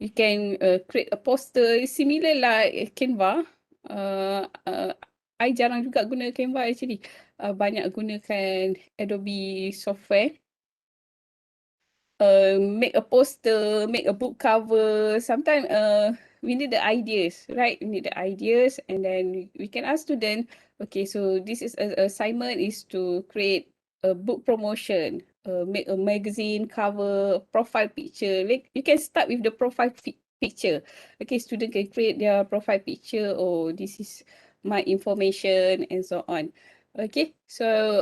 you can create a poster similar like Canva. I jarang juga guna Canva actually. Banyak gunakan Adobe software. Make a poster, make a book cover. Sometimes we need the ideas, right? We need the ideas, and then we can ask student. Okay, so this is a assignment is to create a book promotion, make a magazine cover, profile picture. Like you can start with the profile picture. Okay, student can create their profile picture. Oh, this is my information and so on. Okay, so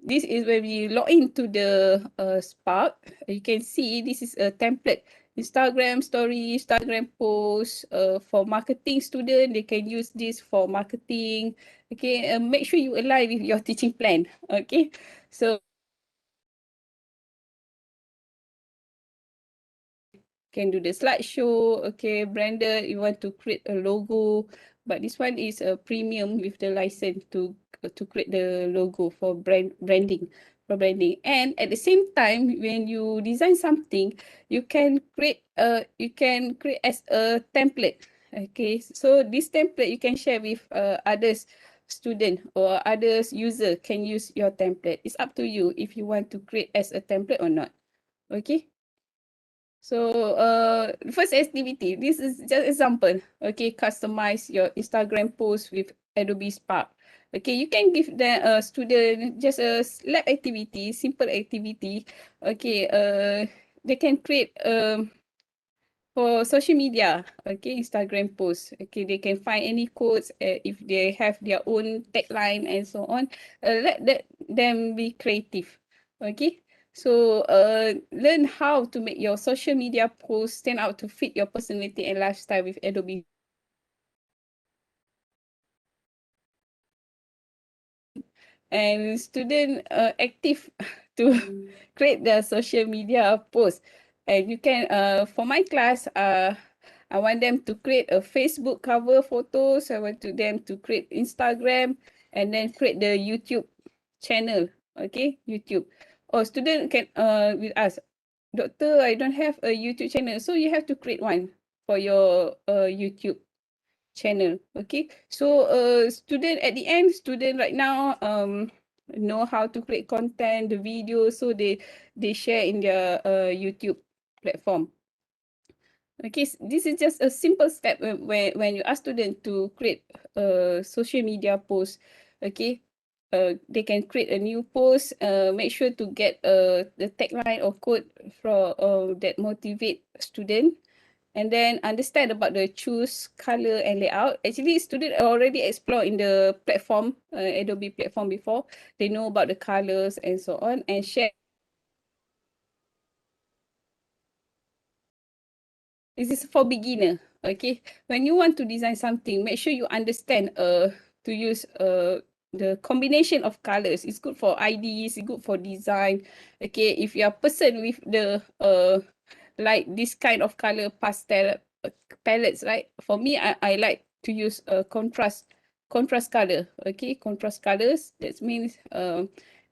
this is when we log into the Spark. You can see this is a template. Instagram story, Instagram post. For marketing student, they can use this for marketing. Okay, make sure you align with your teaching plan. Okay, so can do the slideshow. Okay, branded. You want to create a logo, but this one is a premium with the license to create the logo for branding. And at the same time, when you design something, you can create as a template. Okay, so this template you can share with others student or others user can use your template. It's up to you if you want to create as a template or not. Okay. So, first activity, this is just example. Okay, customize your Instagram post with Adobe Spark. Okay, you can give the student just a lab activity, simple activity. Okay, they can create for social media. Okay, Instagram post. Okay, they can find any quotes if they have their own tagline and so on. Let them be creative. Okay. So learn how to make your social media posts stand out to fit your personality and lifestyle with Adobe. And student active to create the social media post. And you can, for my class, I want them to create a Facebook cover photos. I want them to create Instagram and then create the YouTube channel. Okay, YouTube. Or student can with us, Doctor, I don't have a YouTube channel. So you have to create one for your YouTube channel. Okay, so student at the end, student right now know how to create content, the video, so they share in their YouTube platform. Okay, this is just a simple step when you ask student to create a social media post. Okay, they can create a new post. Make sure to get the tagline or quote from that motivate student. And then understand about the choose color and layout. Actually, students already explore in the platform, Adobe platform before. They know about the colors and so on and share this is for beginner. Okay, when you want to design something, make sure you understand to use the combination of colors. It's good for IDs, it's good for design. Okay, if you are person with the like this kind of color pastel palettes, right? For me, I like to use contrast color. Okay, contrast colors. That means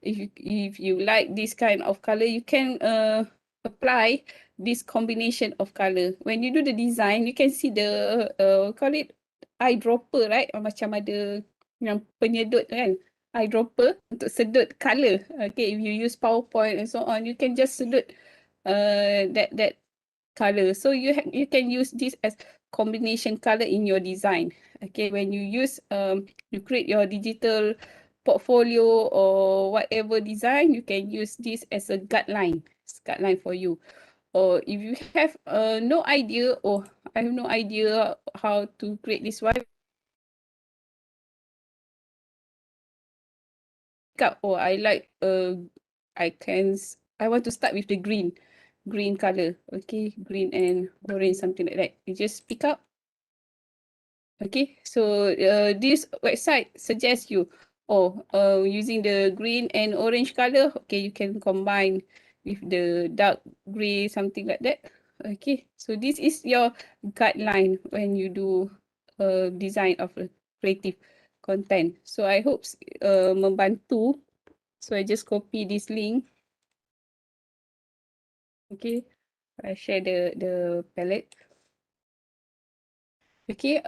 if you like this kind of color, you can apply this combination of color. When you do the design, you can see the call it eyedropper, right? Macam ada yang penyedut kan, eyedropper untuk sedut color. Okay, if you use PowerPoint and so on, you can just sedut that color. So you can use this as combination color in your design. Okay, when you use you create your digital portfolio or whatever design, you can use this as a guideline for you. Or if you have no idea, or I have no idea how to create this one, or I like I want to start with the green color. Okay, green and orange, something like that. You just pick up. Okay, so this website suggests you, using the green and orange color, okay, you can combine with the dark gray, something like that. Okay, so this is your guideline when you do design of a creative content. So I hope membantu. So I just copy this link. Okay, I share the palette. Okay,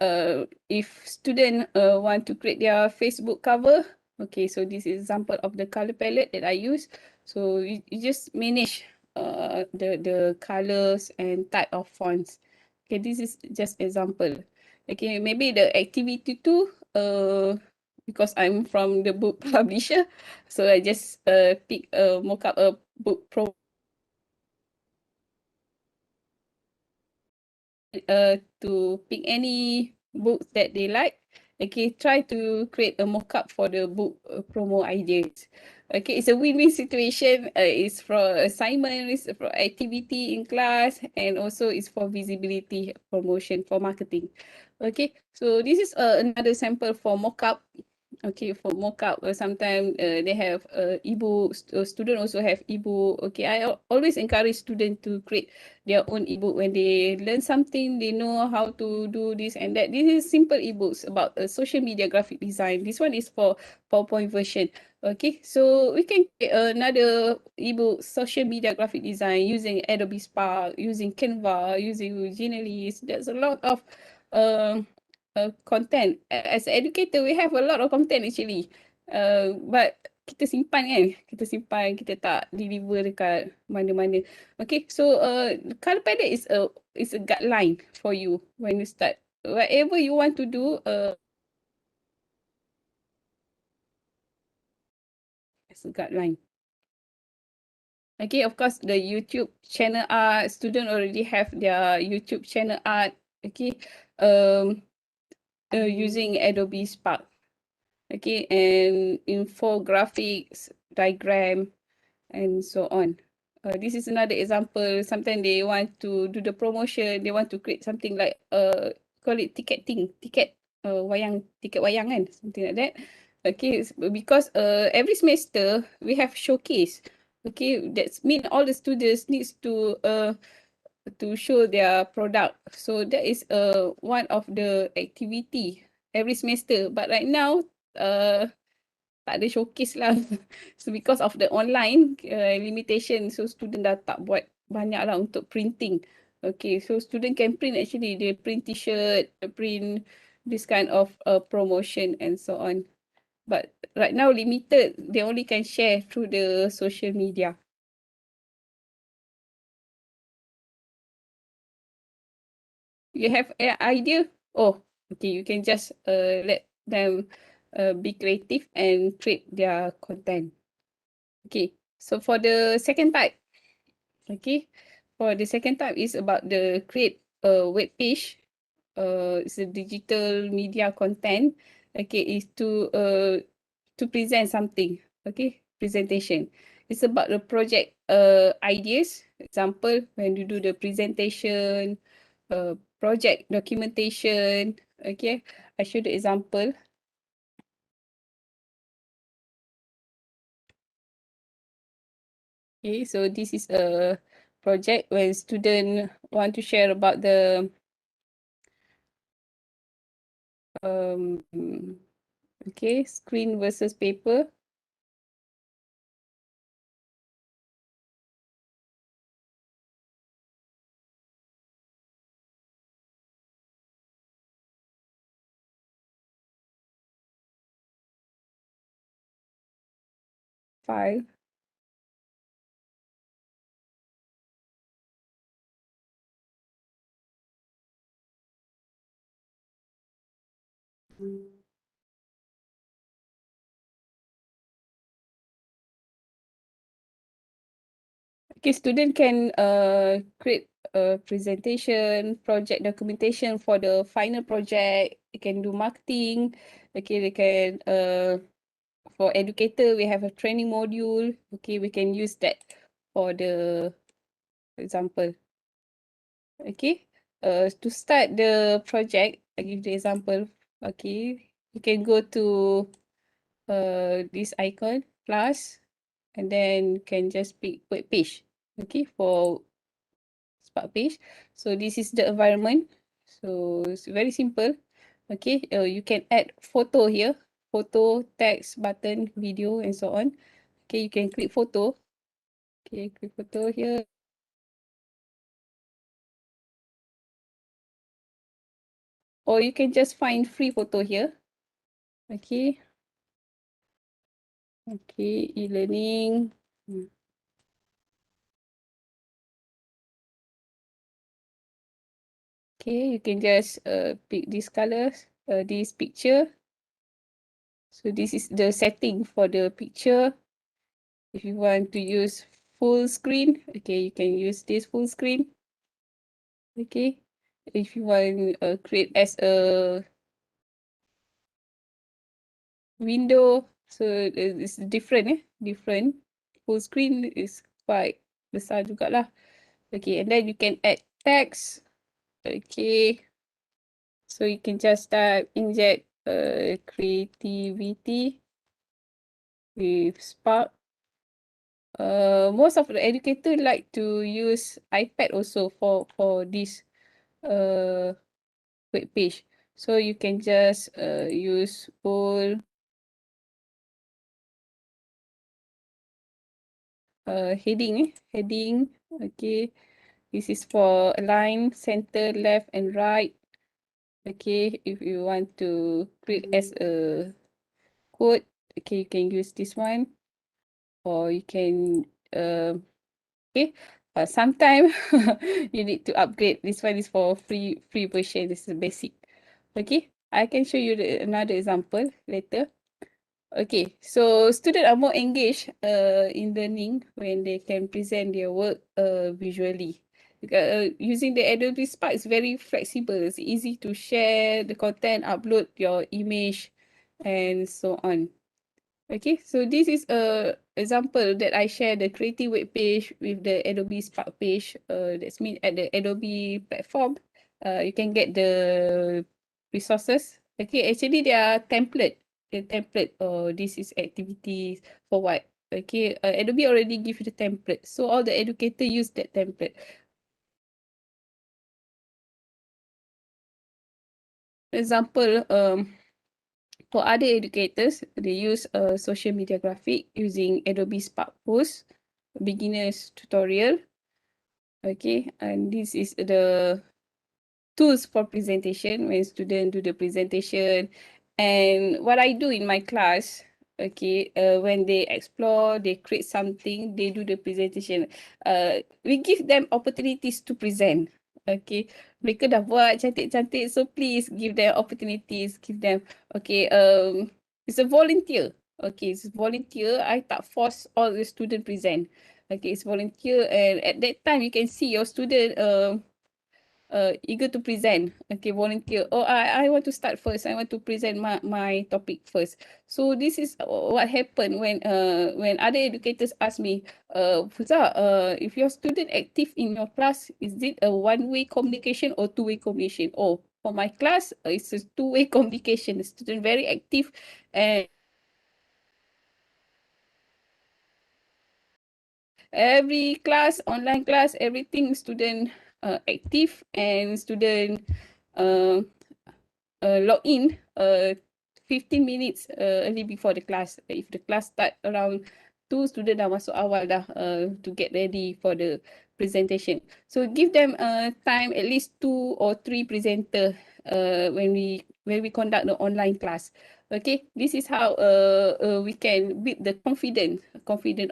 if student want to create their Facebook cover, okay, so this is example of the color palette that I use. So you just manage the colors and type of fonts. Okay, this is just example. Okay, maybe the activity too, because I'm from the book publisher, so I just pick mock up a book to pick any books that they like. Okay, try to create a mock-up for the book promo ideas. Okay, it's a win-win situation. It's for assignment, it's for activity in class, and also it's for visibility promotion for marketing. Okay, so this is another sample for mock-up. Okay, for mock-up, sometimes they have e-books. Student also have e-book. Okay, I always encourage students to create their own ebook. When they learn something, they know how to do this and that. This is simple ebooks about social media graphic design. This one is for PowerPoint version. Okay, so we can create another ebook, social media graphic design, using Adobe Spark, using Canva, using Genially. There's a lot of content. As an educator, we have a lot of content actually. But kita simpan kan, kita tak deliver dekat mana-mana. Okay, so color palette is a guideline for you when you start. Whatever you want to do, as a guideline. Okay, of course, the YouTube channel art, student already have their YouTube channel art. Okay, using Adobe Spark. Okay, and infographics, diagram, and so on. This is another example. Sometimes they want to do the promotion, they want to create something like call it ticket wayang kan, something like that. Okay, because every semester we have showcase. Okay, that's mean all the students needs to show their product. So that is one of the activity every semester. But right now tak ada showcase lah. So because of the online limitation, so student dah tak buat banyak lah untuk printing. Okay, so student can print actually, they print t-shirt, print this kind of promotion and so on. But right now limited, they only can share through the social media. You have an idea? Oh, okay, you can just let them be creative and create their content. Okay, so for the second type, okay, for the second type is about the create a web page. It's a digital media content. Okay, is to present something. Okay, presentation. It's about the project ideas. Example, when you do the presentation, project documentation. Okay, I show the example. Okay, so this is a project where student want to share about the okay, screen versus paper. File. Okay, student can create a presentation, project documentation for the final project. They can do marketing. Okay, they can for educator, we have a training module. Okay, we can use that for the example. Okay, to start the project, I give the example. Okay, you can go to this icon, plus, and then can just pick web page. Okay, for Spark page. So this is the environment. So it's very simple. Okay, you can add photo here, photo, text, button, video, and so on. Okay, you can click photo. Okay, click photo here. Or you can just find free photo here. Okay. Okay, e-learning. Okay, you can just pick these colors, this picture. So this is the setting for the picture. If you want to use full screen, okay, you can use this full screen. Okay, if you want create as a window, so it's different, different. Full screen is quite besar jugalah. Okay, and then you can add text. Okay, so you can just type inject creativity with Spark. Most of the educator like to use iPad also for this web page. So you can just use full heading. Okay, this is for align, center, left, and right. Okay, if you want to create as a code, okay, you can use this one, or you can okay. Sometime you need to upgrade. This one is for free version. This is basic. Okay, I can show you another example later. Okay, so students are more engaged in learning when they can present their work visually. Using the Adobe Spark is very flexible. It's easy to share the content, upload your image, and so on. Okay, so this is a example that I share the creative web page with the Adobe Spark page. That's mean at the Adobe platform. You can get the resources. Okay, actually they are template. The template. This is activities for what? Okay, Adobe already give you the template, so all the educator use that template. Example, for other educators, they use a social media graphic using Adobe Spark Post, beginner's tutorial. Okay, and this is the tools for presentation when students do the presentation. And what I do in my class, okay, when they explore, they create something, they do the presentation. We give them opportunities to present. Okay, mereka dah buat cantik-cantik, so please give them opportunities, give them, okay, it's a volunteer. Okay, it's volunteer. I tak force all the student present. Okay, it's volunteer, and at that time you can see your student eager to present. Okay, volunteer. Oh, I want to start first. I want to present my topic first. So this is what happened when other educators ask me, Fuza, if your student active in your class, is it a one-way communication or two-way communication? Oh, for my class, it's a two-way communication. The student very active and every class, online class, everything student active and student uh, log in 15 minutes early before the class. If the class start around 2, student dah masuk awal dah to get ready for the presentation. So give them time at least 2 or 3 presenter when we conduct the online class. Okay, this is how we can build the confidence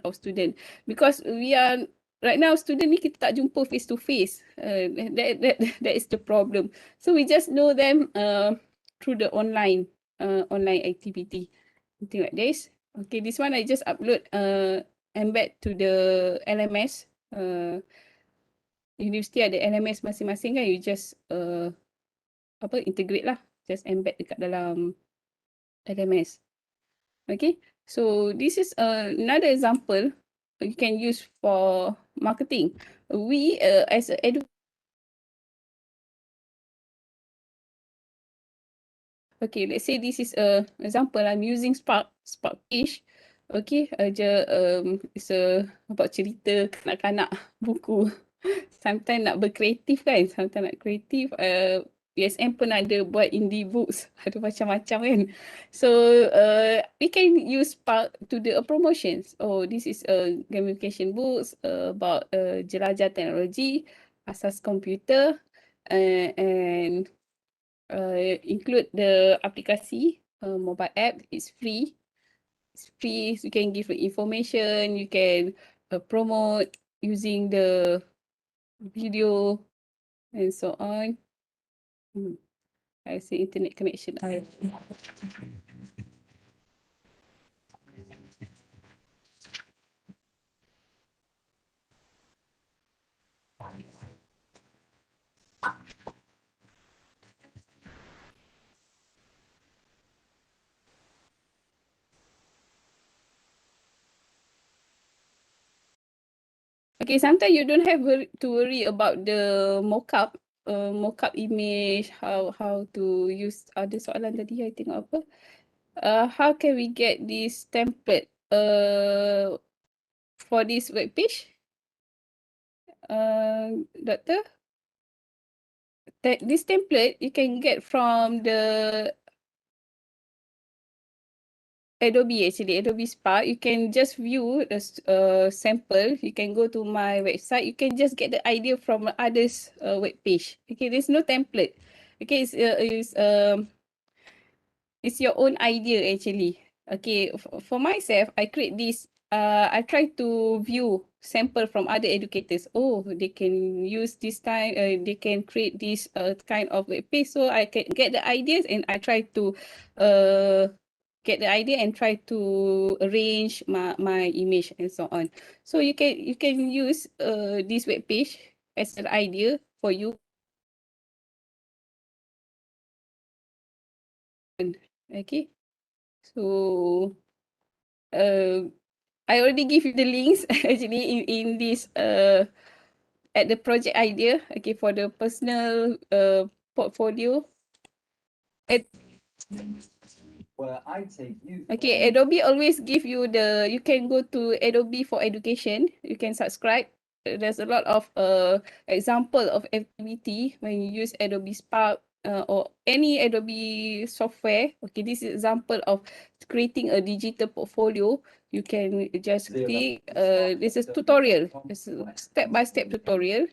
of student, because we are right now student ni kita tak jumpa face to face. That is the problem. So we just know them through the online activity, something like this. Okay, this one I just upload embed to the LMS. University ada LMS masing-masing kan, you just integrate lah, just embed dekat dalam LMS. Okay, so this is another example you can use for marketing. We as a okay, let's say this is a example. I'm using Spark Fish. Okay, it's about cerita kanak-kanak buku. Sometimes nak berkreatif kan, sometimes nak kreatif. USM pun ada buat indie books, ada macam-macam kan. So we can use Spark to do a promotions. Oh, this is a gamification books about jelajah teknologi, asas komputer, and include the aplikasi mobile app. It's free. It's free. So you can give information. You can promote using the video and so on. I see internet connection. Okay, sometimes you don't have to worry about the mockup image, how to use other soalan tadi I tengok apa. How can we get this template for this web page? Doctor, this template you can get from the Adobe, actually, Adobe Spark. You can just view the sample. You can go to my website. You can just get the idea from others' web page. Okay, there's no template. Okay, it's your own idea actually. Okay, for myself, I create this. I try to view sample from other educators. Oh, they can use this time. They can create this kind of web page. So I can get the ideas and I try to get the idea and try to arrange my image and so on. So you can use this web page as an idea for you. Okay, so I already give you the links actually in this at the project idea. Okay, for the personal portfolio. Well, I take you. Okay, Adobe always give you you can go to Adobe for education. You can subscribe. There's a lot of example of activity when you use Adobe Spark or any Adobe software. Okay, this is example of creating a digital portfolio. You can just click. This is tutorial. This is step-by-step tutorial.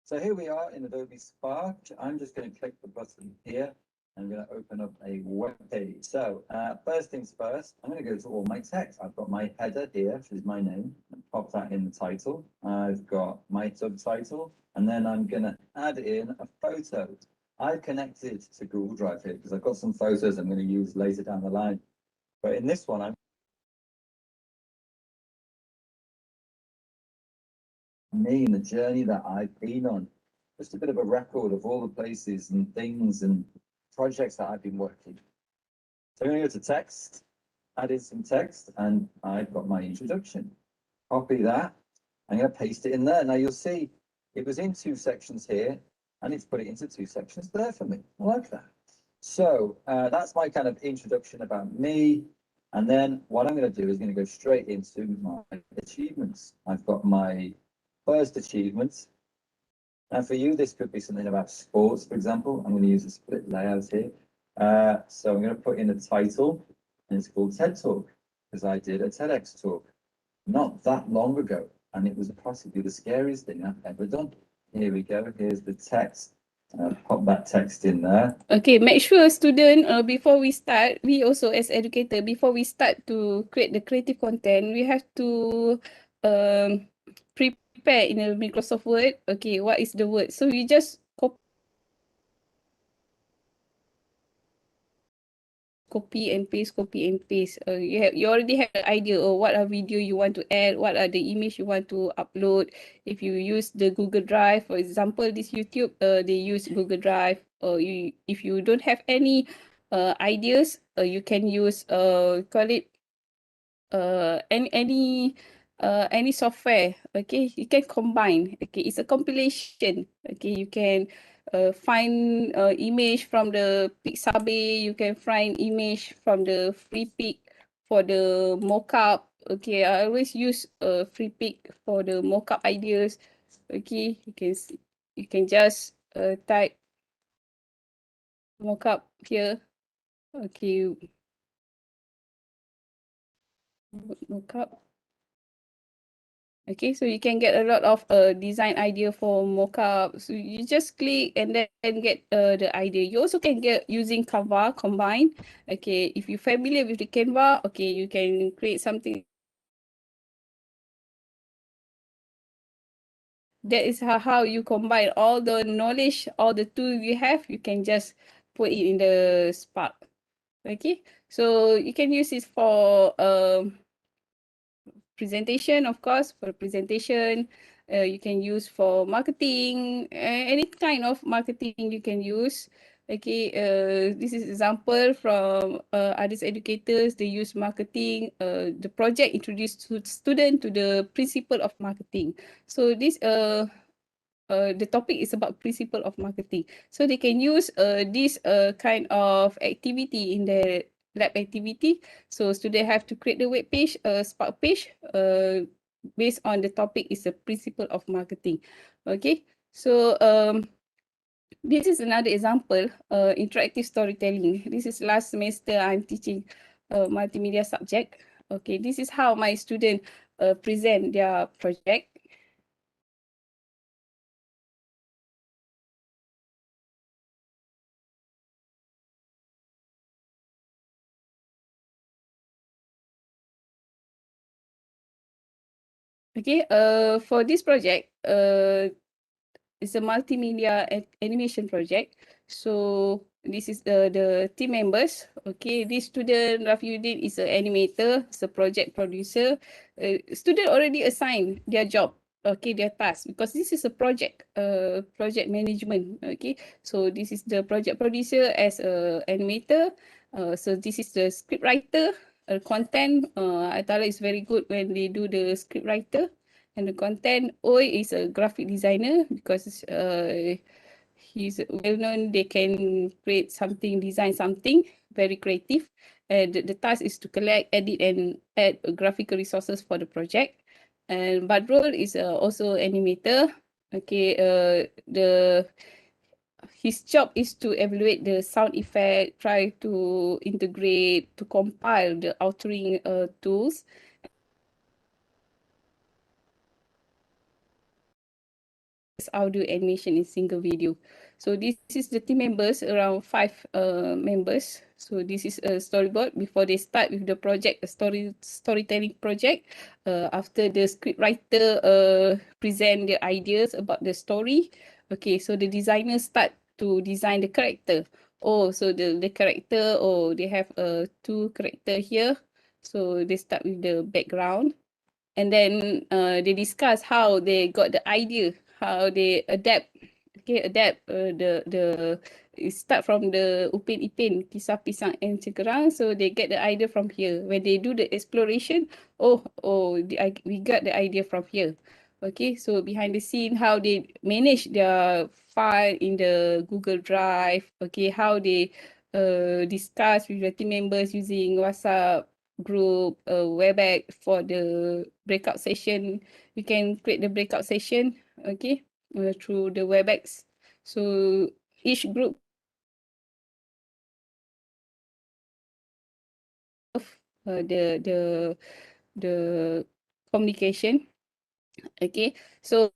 So here we are in Adobe Spark. I'm just going to click the button here. I'm going to open up a web page. So first things first, I'm going to go to all my text. I've got my header here, which is my name. Pop that in the title. I've got my subtitle, and then I'm going to add in a photo. I've connected to Google Drive here because I've got some photos I'm going to use later down the line. But in this one, I'm me and the journey that I've been on. just a bit of a record of all the places and things and projects that I've been working. So I'm going to go to text, add in some text, and I've got my introduction. Copy that. I'm going to paste it in there. Now you'll see it was in 2 sections here, and it's put it into 2 sections there for me. I like that. So that's my kind of introduction about me. And then what I'm going to do is going to go straight into my achievements. I've got my first achievement. Now for you, this could be something about sports, for example. I'm going to use a split layout here. So I'm going to put in a title, and it's called TED Talk, because I did a TEDx talk not that long ago, and it was possibly the scariest thing I've ever done. Here we go. Here's the text. Pop that text in there. Okay, make sure student, before we start, we also as educator, before we start to create the creative content, we have to prepare in a Microsoft Word. Okay, what is the word? So we just copy and paste, copy and paste. You already have an idea of what are video you want to add, what are the image you want to upload. If you use the Google Drive, for example, this YouTube, they use Google Drive. Or if you don't have any ideas, you can use call it any software. Okay, you can combine. Okay, it's a compilation. Okay, you can find image from the Pixabay. You can find image from the free pick for the mockup. Okay, I always use free pick for the mockup ideas. Okay, you can just type mockup here. Okay, mockup. Okay, so you can get a lot of design idea for mockup. So you just click and then get the idea. You also can get using Canva combine. Okay, if you're familiar with the Canva, okay, you can create something. That is how you combine all the knowledge, all the tools you have. You can just put it in the Spark. Okay, so you can use it for presentation, of course, for presentation. You can use for marketing, any kind of marketing you can use. Okay, this is example from others educators. They use marketing. The project introduced student to the principle of marketing. So this the topic is about principle of marketing. So they can use this kind of activity in the lab activity. So students have to create the web page, Spark page, based on the topic is the principle of marketing. Okay, so this is another example, interactive storytelling. This is last semester I'm teaching multimedia subject. Okay, this is how my student present their project. Okay, for this project, it's a multimedia animation project. So this is the team members. Okay, this student Rafiuddin is an animator, is a project producer. Student already assigned their job. Okay, their task, because this is a project, project management. Okay, so this is the project producer as a animator. So this is the script writer. Content, Atala is very good when they do the script writer. And the content, Oi is a graphic designer because he's well known. They can create something, design something very creative. And the task is to collect, edit, and add graphical resources for the project. And Badrul is also animator. Okay, his job is to evaluate the sound effect, try to integrate, to compile the authoring tools. Audio animation in single video. So this is the team members, around 5 members. So this is a storyboard before they start with the project, a storytelling project. After the script writer present their ideas about the story. Okay, so the designers start to design the character. Oh, so the character, oh, they have 2 character here. So they start with the background. And then they discuss how they got the idea, how they adapt Okay, adapt start from the Upin Ipin, Kisah Pisang and Cekerang. So they get the idea from here. When they do the exploration, we got the idea from here. Okay, so behind the scene, how they manage their file in the Google Drive. Okay, how they discuss with the team members using WhatsApp group, WebEx for the breakout session. We can create the breakout session, okay, through the WebEx. So each group the communication. Okay, so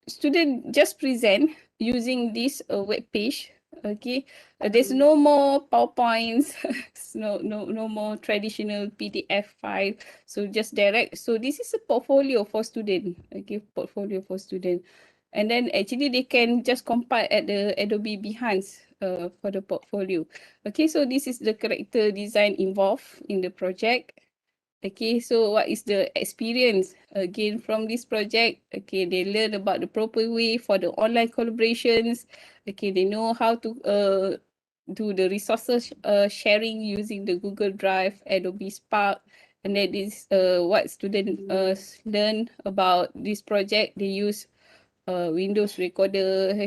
student just present using this web page. Okay, there's no more PowerPoints, no more traditional PDF file. So just direct. So this is a portfolio for student. Okay, portfolio for student, and then actually they can just compile at the Adobe Behance for the portfolio. Okay, so this is the character design involved in the project. Okay, so what is the experience again from this project? Okay, they learn about the proper way for the online collaborations. Okay, they know how to do the resources sharing using the Google Drive, Adobe Spark, and that is what students learn about this project. They use Windows Recorder,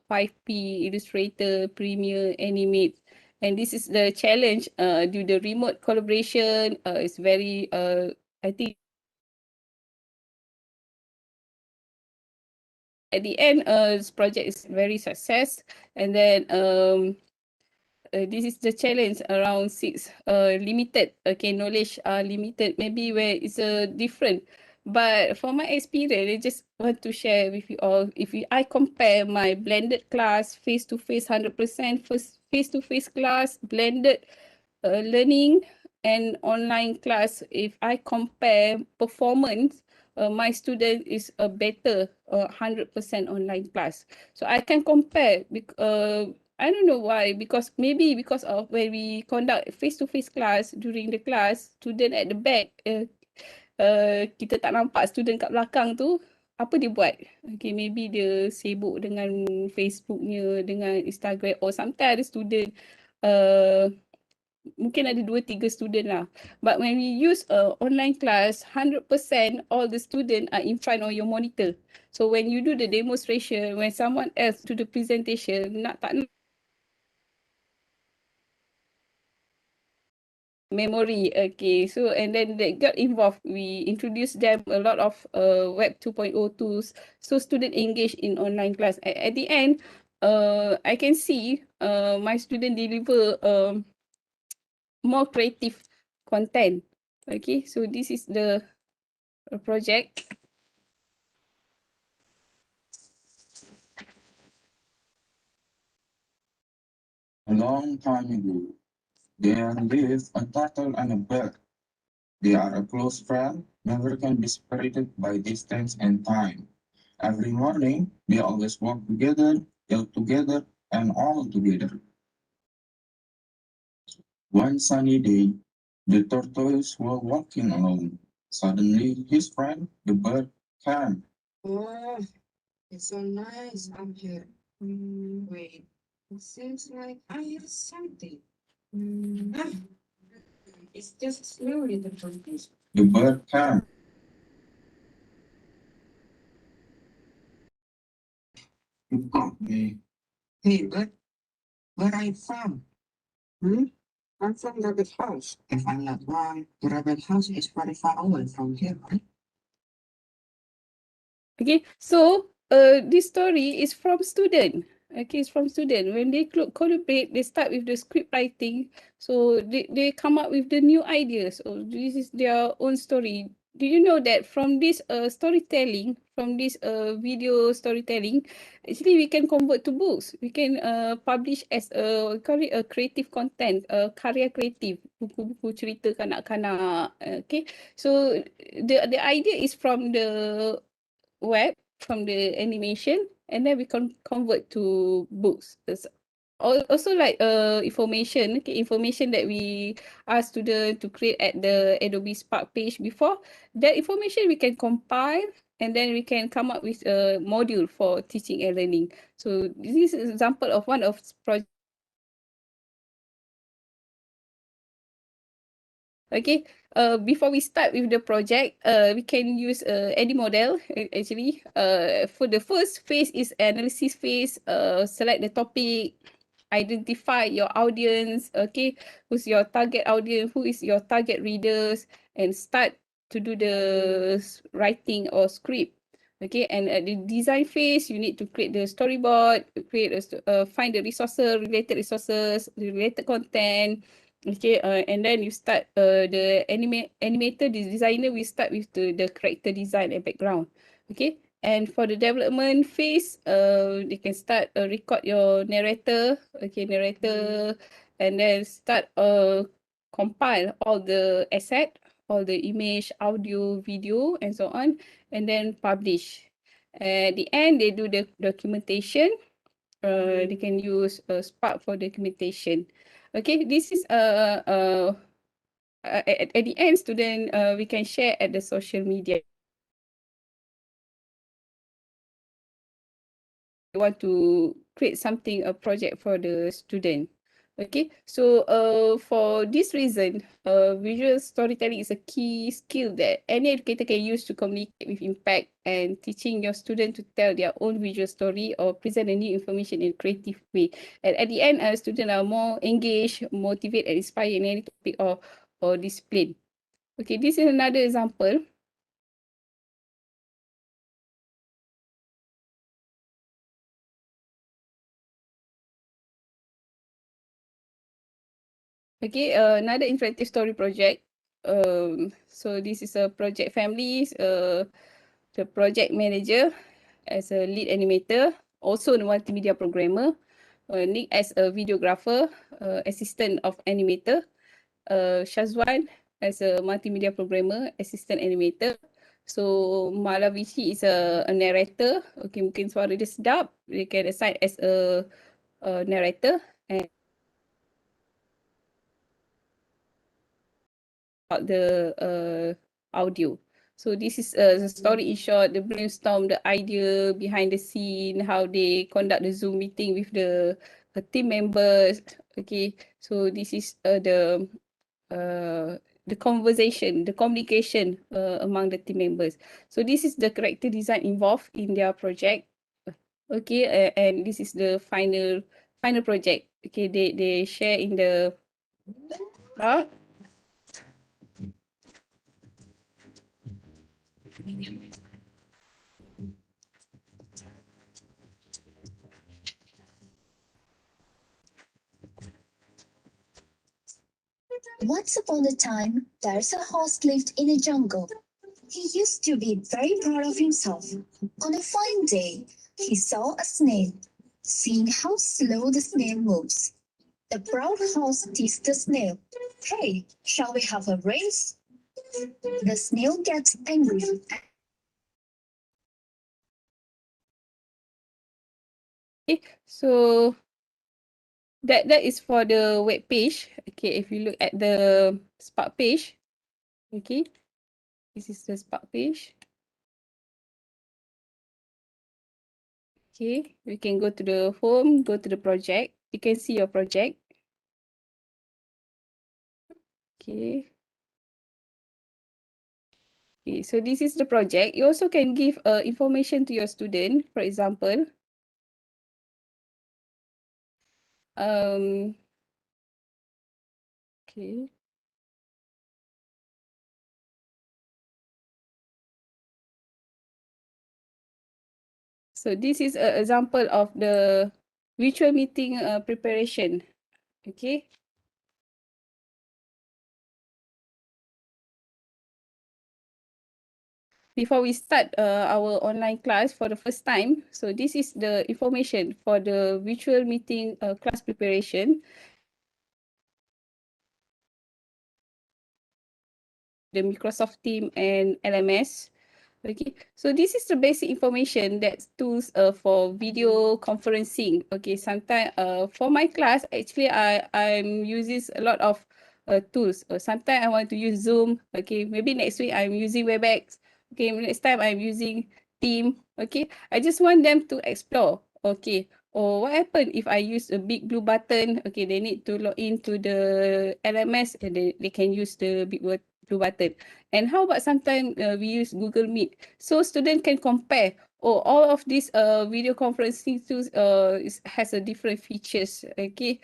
5P, Illustrator, Premiere, Animate. And this is the challenge. Do the remote collaboration is very, I think at the end, this project is very success. And then this is the challenge around 6 limited. Okay, knowledge are limited. Maybe where it's different. But for my experience, I just want to share with you all. I compare my blended class, face-to-face 100%, face-to-face class, blended learning and online class, if I compare performance, my student is a better 100% online class. So I can compare. I don't know why, because maybe because of when we conduct face-to-face class, during the class, student at the back, kita tak nampak student kat belakang tu, apa dia buat? Okay, maybe dia sibuk dengan Facebooknya, dengan Instagram, or sometimes ada student, mungkin ada 2-3 student lah. But when we use online class, 100% all the student are in front of your monitor. So when you do the demonstration, when someone else do the presentation, tak nak memory. Okay, so and then they got involved. We introduced them a lot of Web 2.0 tools, so student engage in online class. At the end, I can see my student deliver more creative content. Okay, so this is the project. A long time ago, there lived a turtle and a bird. They are a close friend, never can be separated by distance and time. Every morning, they always walk together, eat together, and all together. One sunny day, the tortoise was walking alone. Suddenly, his friend, the bird, came. Oh, it's so nice up here. Wait, it seems like I hear something. Ah, it's just slowly the tortoise. The bird came. You got me. Hey, bird, where are you from? I'm from Rabbit House. If I'm not wrong, the Rabbit House is pretty far away from here, right? Okay, so this story is from student. Okay, it's from student. When they collaborate, they start with the script writing. So they come up with the new ideas. So this is their own story. Do you know that from this storytelling, from this video storytelling, actually we can convert to books. We can publish as we call it a creative content, karya kreatif, buku-buku cerita kanak-kanak. Okay, so the idea is from the web, from the animation, and then we can convert to books. It's also like information, okay, information that we ask students to create at the Adobe Spark page before. That information we can compile and then we can come up with a module for teaching and learning. So this is an example of one of project. Okay, before we start with the project, we can use any model actually. For the first phase is analysis phase. Select the topic, identify your audience, okay, who's your target audience, who is your target readers, and start to do the writing or script. Okay, and at the design phase, you need to create the storyboard, find the resources, related content. Okay, and then you start the animator, the designer will start with the character design and background. Okay, and for the development phase, they can start record your narrator, okay, and then start compile all the asset, all the image, audio, video, and so on, and then publish. At the end, they do the documentation. They can use Spark for documentation. Okay, this is at the end, student, we can share at the social media. We want to create something, a project for the student. Okay, so for this reason, visual storytelling is a key skill that any educator can use to communicate with impact, and teaching your student to tell their own visual story or present a new information in a creative way. And at the end, students are more engaged, motivated, and inspired in any topic or discipline. Okay, this is another example. Okay, another interactive story project. So this is a project families. The project manager as a lead animator, also the multimedia programmer. Nick as a videographer, assistant of animator. Shazwan as a multimedia programmer, assistant animator. So Malavici is a narrator. Okay, mungkin suara dia sedap. They can assign as a narrator. And the audio. So this is the story in short, the brainstorm, the idea behind the scene, how they conduct the Zoom meeting with the team members. Okay, so this is the conversation, the communication among the team members. So this is the character design involved in their project. Okay, and this is the final project. Okay, they share in the Once upon a time, there's a horse lived in a jungle. He used to be very proud of himself. On a fine day, he saw a snail. Seeing how slow the snail moves, the proud horse teased the snail. Hey, shall we have a race? The snail gets angry. Okay, so that is for the web page. Okay, if you look at the Spark page, okay, this is the Spark page. Okay, we can go to the home, go to the project. You can see your project. Okay. Okay, so this is the project. You also can give information to your student, for example. Okay. So this is an example of the virtual meeting preparation. Okay. Before we start our online class for the first time, so this is the information for the virtual meeting class preparation. The Microsoft Teams and LMS. Okay, so this is the basic information that's tools for video conferencing. Okay, sometimes for my class, actually I'm using a lot of tools. Sometimes I want to use Zoom. Okay, maybe next week I'm using WebEx. Okay, next time I'm using Team. Okay, I just want them to explore. Okay, or what happened if I use a big blue button? Okay, they need to log into the LMS and they can use the blue button. And how about sometimes we use Google Meet, so student can compare. Oh, all of these video conferencing tools has a different features. Okay,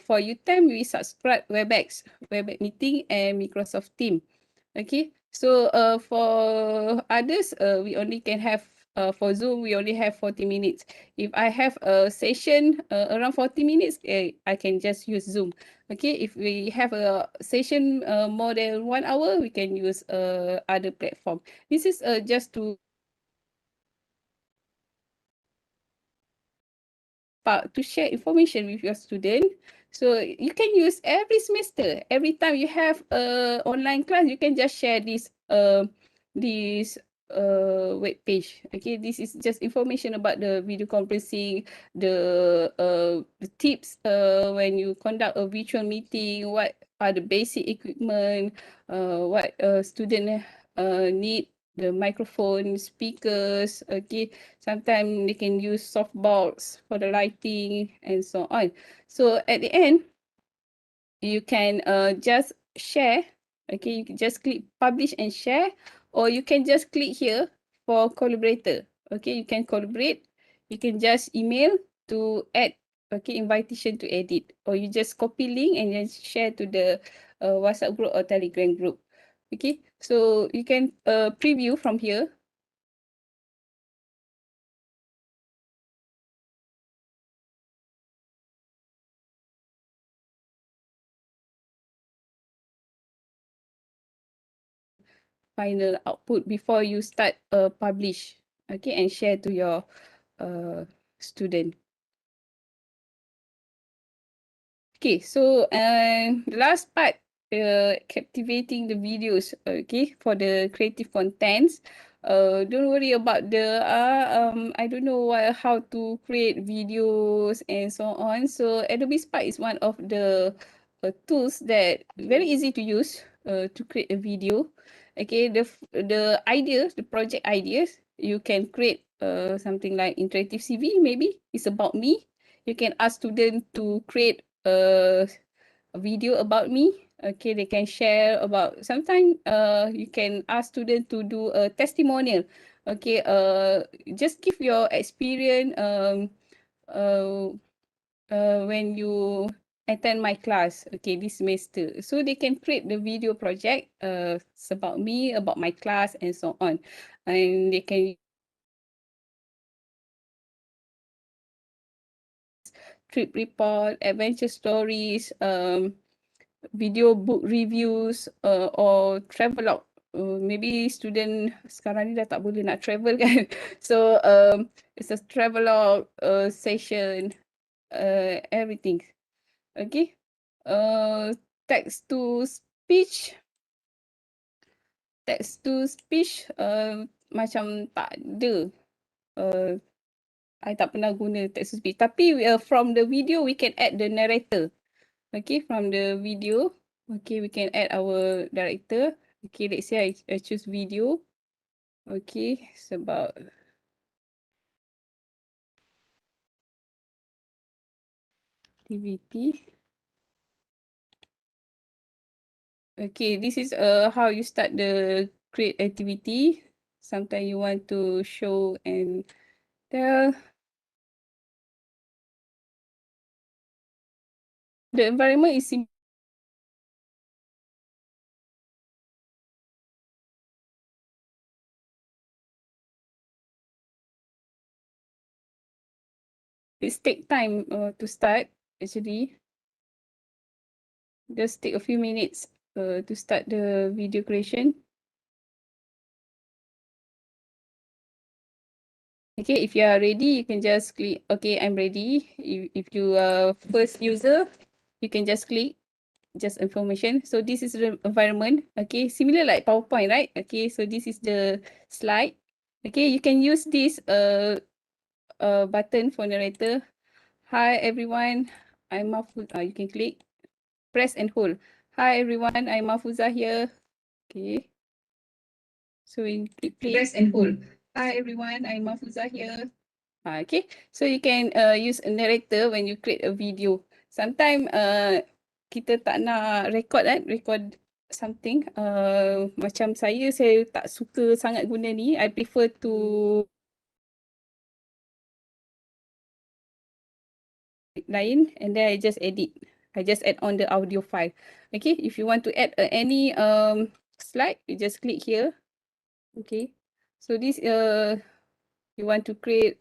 for UTM we subscribe WebEx meeting and Microsoft Team. Okay, so for others, we only can have for Zoom we only have 40 minutes. If I have a session around 40 minutes, I can just use Zoom. Okay, if we have a session more than 1 hour, we can use other platform. This is just to share information with your student. So you can use every semester. Every time you have a online class, you can just share this web page. Okay, this is just information about the video conferencing, the tips when you conduct a virtual meeting, what are the basic equipment, what student need, the microphone, speakers. Okay, sometimes they can use softbox for the lighting and so on. So at the end, you can just share. Okay, you can just click publish and share, or you can just click here for collaborator. Okay, you can collaborate. You can just email to add. Okay, invitation to edit, or you just copy link and then share to the WhatsApp group or Telegram group. Okay, so you can preview from here. Final output before you start publish, okay, and share to your student. Okay, so the last part, captivating the videos, okay, for the creative contents. Don't worry about the I don't know how to create videos and so on. So Adobe Spark is one of the tools that very easy to use to create a video. Okay, the ideas, the project ideas, you can create something like interactive CV. Maybe it's about me. You can ask students to create a video about me. Okay, they can share about. Sometimes you can ask students to do a testimonial. Okay, just give your experience uh, when you attend my class. Okay, this semester, so they can create the video project. It's about me, about my class, and so on, and they can trip report, adventure stories, video book reviews, or travelog. Maybe student sekarang ni dah tak boleh nak travel kan. So it's a travelog session, everything. Okay. Text to speech. Text to speech macam tak ada. I tak pernah guna text to speech. Tapi from the video we can add the narrator. Okay, from the video, okay, we can add our director. Okay, let's say I choose video. Okay, it's about activity. Okay, this is how you start the create activity. Sometimes you want to show and tell. The environment is simple. It take time to start actually. Just take a few minutes to start the video creation. Okay, if you are ready, you can just click, okay, I'm ready. If you are first user, you can just click, just information. So this is the environment, okay, similar like PowerPoint, right? Okay, so this is the slide. Okay, you can use this button for narrator. Hi everyone, I'm Mahfuza. You can click, press and hold. Hi everyone, I'm Mahfuza here. Okay. So we click press and hold. Hi everyone, I'm Mafuza here. Okay, so you can use a narrator when you create a video. Sometimes kita tak nak record something. Macam saya tak suka sangat guna ni. I prefer to lain, and then I just edit. I just add on the audio file. Okay, if you want to add any slide, you just click here. Okay, so this you want to create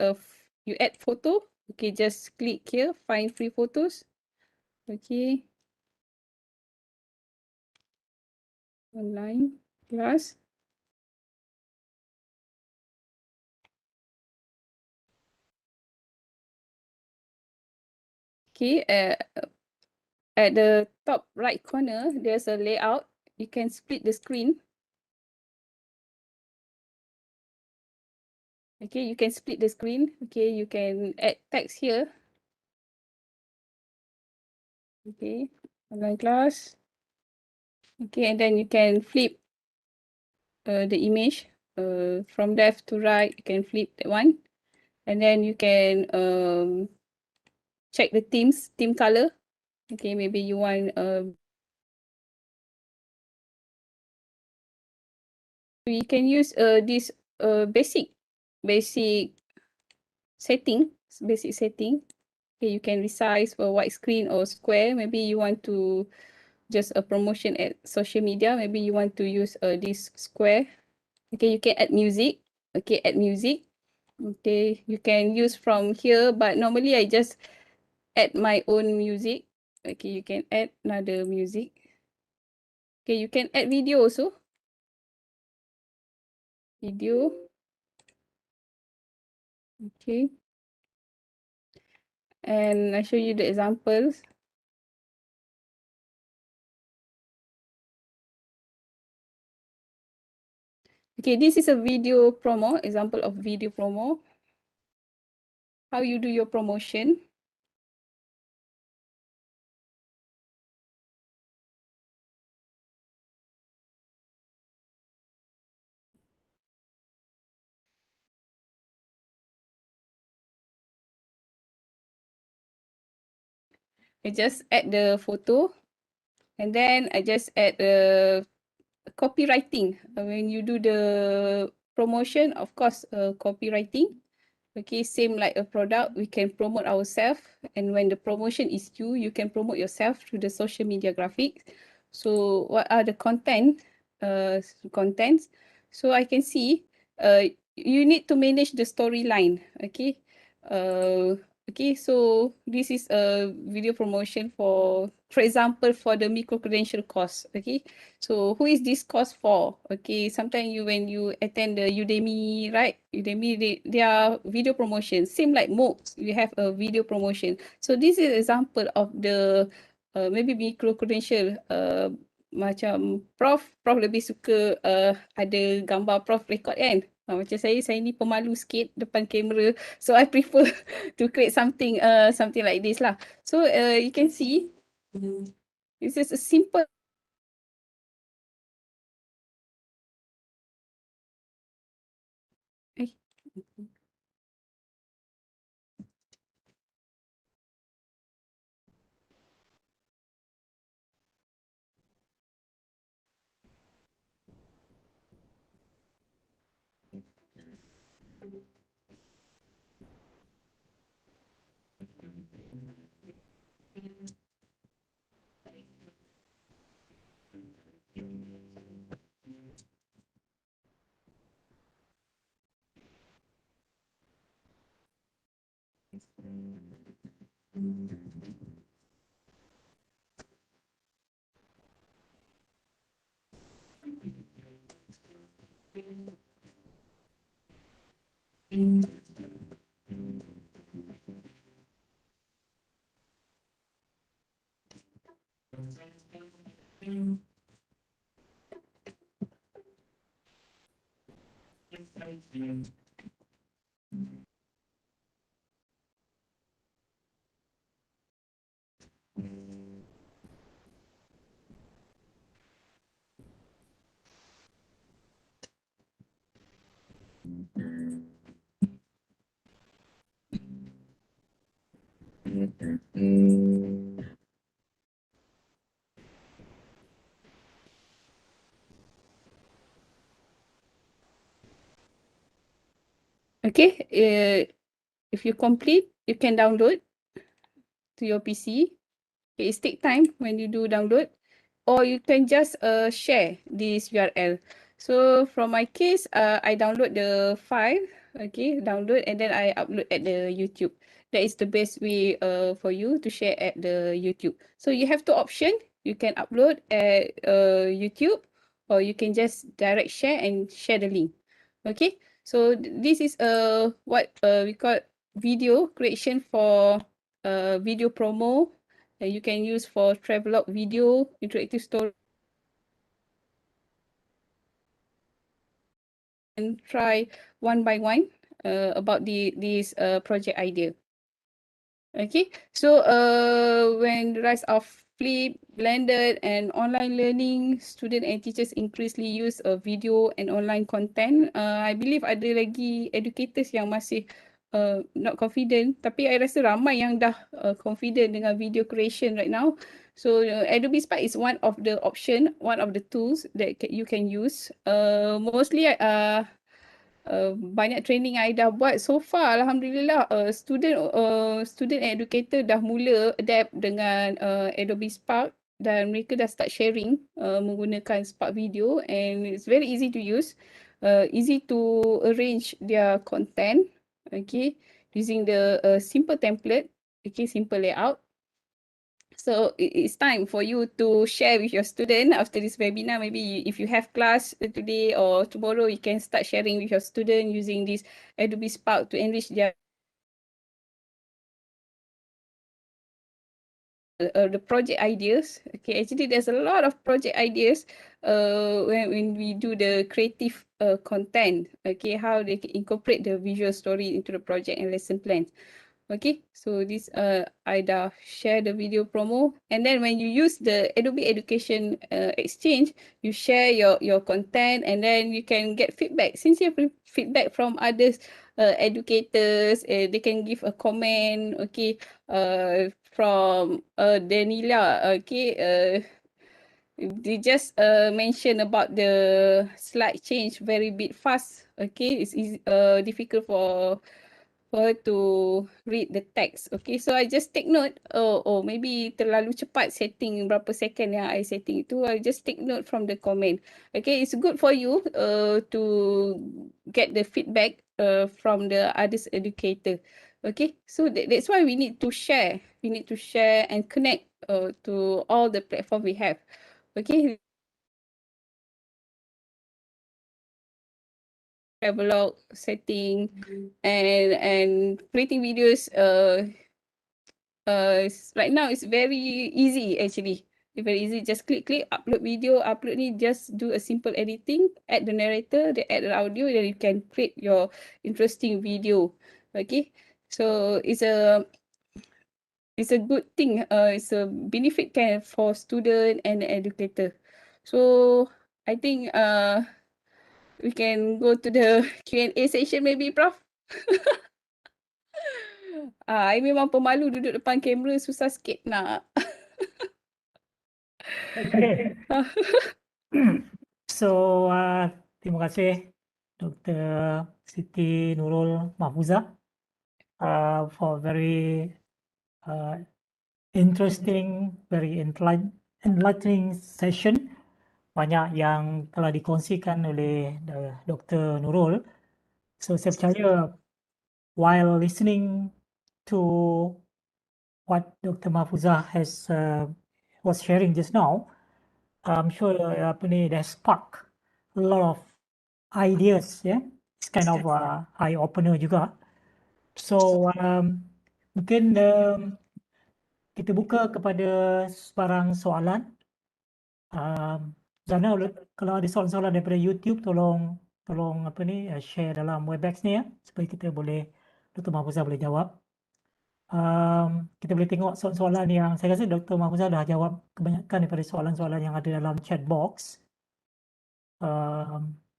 you add photo. Okay, just click here, find free photos. Okay, online class. Okay, at the top right corner, there's a layout. You can split the screen. Okay, you can split the screen. Okay, you can add text here. Okay, online class. Okay, and then you can flip the image from left to right. You can flip that one, and then you can check the theme color. Okay, maybe you want you can use this basic setting. Okay, you can resize for widescreen or square. Maybe you want to just a promotion at social media. Maybe you want to use this square. Okay, you can add music. Okay, add music. Okay, you can use from here, but normally I just add my own music. Okay, you can add another music. Okay, you can add video also. Video. Okay. And I show you the examples. Okay, this is a video promo, example of video promo. How you do your promotion. I just add the photo, and then I just add the copywriting. When you do the promotion, of course, copywriting. Okay, same like a product, we can promote ourselves. And when the promotion is you, you can promote yourself through the social media graphics. So what are the contents? So I can see you need to manage the storyline. Okay. Okay, so this is a video promotion for example, for the micro credential course. Okay, so who is this course for? Okay, sometimes when you attend the Udemy, right? Udemy, they are video promotion. Same like MOOCs, we have a video promotion. So this is example of the maybe micro credential. Macam prof lebih suka ada gambar prof record kan. Macam saya ni pemalu sikit depan kamera. So I prefer to create something like this lah. So you can see this is a simple. Okay, if you complete, you can download to your PC. Okay, it take time when you do download, or you can just share this URL. So from my case, I download the file, okay, download, and then I upload at the YouTube. That is the best way for you to share at the YouTube. So you have two options. You can upload at YouTube, or you can just direct share and share the link. Okay, so this is what we call video creation for video promo that you can use for travelog video, interactive story, and try one by one about this project idea. Okay, so when the rise of Flip, Blended, and online learning, student and teachers increasingly use video and online content. I believe ada lagi educators yang masih not confident, tapi I rasa ramai yang dah confident dengan video creation right now. So Adobe Spark is one of the option, one of the tools that you can use. Mostly banyak training I dah buat so far, alhamdulillah, student educator dah mula adapt dengan Adobe Spark, dan mereka dah start sharing menggunakan Spark Video, and it's very easy to use, easy to arrange their content, okay, using the simple template, okay, simple layout. So it's time for you to share with your student after this webinar. Maybe if you have class today or tomorrow, you can start sharing with your student using this Adobe Spark to enrich their the project ideas. Okay, actually there's a lot of project ideas when we do the creative content. Okay, how they can incorporate the visual story into the project and lesson plans. Okay, so this I dah share the video promo, and then when you use the Adobe Education Exchange, you share your content, and then you can get feedback. Since you have feedback from others educators, they can give a comment. Okay, from Danila. Okay, they just mention about the slide change very bit fast. Okay, it's easy, difficult for her to read the text. Okay, so I just take note. Oh, maybe terlalu cepat setting berapa second yang I setting itu. I just take note from the comment. Okay, it's good for you to get the feedback from the others educator. Okay, so that's why we need to share. We need to share and connect to all the platform we have. Okay, travelog setting and creating videos right now it's very easy actually. It's very easy, just click upload video, upload ni, just do a simple editing, add the narrator, then add the audio, then you can create your interesting video. Okay, so it's a good thing, it's a benefit for student and educator. So I think we can go to the Q&A session maybe, Prof. I memang pemalu duduk depan kamera, susah sikit nak. Okay. So, terima kasih Dr. Siti Nurul Mahfuzah for very interesting, very enlightening session. Banyak yang telah dikongsikan oleh Dr. Nurul. So, saya percaya while listening to what Dr. Mahfuzah was sharing just now, I'm sure that spark a lot of ideas, yeah. It's kind of eye opener juga. So mungkin kita buka kepada sebarang soalan. Zana, kalau ada soalan-soalan daripada YouTube, tolong share dalam Webex ni ya, supaya kita boleh, Dr. Mahfuzah boleh jawab. Kita boleh tengok soalan-soalan yang saya rasa Dr. Mahfuzah dah jawab kebanyakan daripada soalan-soalan yang ada dalam chat box.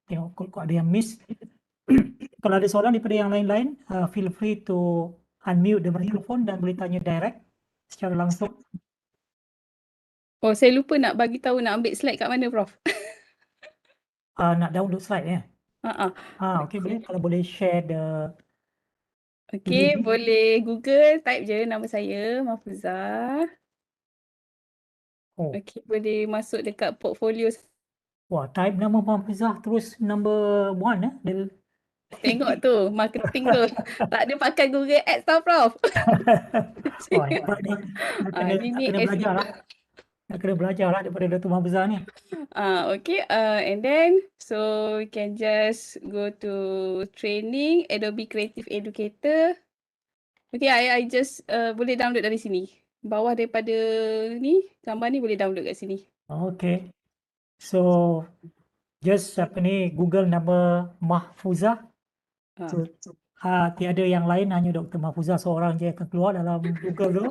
Tengok kok ada yang miss. Kalau ada soalan daripada yang lain-lain, feel free to unmute the microphone dan boleh tanya direct secara langsung. Oh, saya lupa nak bagi tahu nak ambil slide kat mana, Prof. Nak download slide ya? Okay, boleh. Kalau boleh share the Okay, link. boleh Google, type je nama saya, Mahfuzah. Oh, Okay, boleh masuk dekat portfolio. wah, type nama Mahfuzah terus number 1 Dia Tengok tu, marketing tu. Tak ada pakai Google Ads tau, Prof. wah, hebat ni. Nak kena belajar lah. Nak kena belajar lah daripada Dato' Mahfuzah ni. Okay, and then, so we can just go to training, Adobe Creative Educator. Okay, I just boleh download dari sini. Bawah daripada ni, gambar ni boleh download kat sini. Okay. So, just Google nama Mahfuzah. So, tiada yang lain, hanya Dr. Mahfuzah seorang je akan keluar dalam Google tu.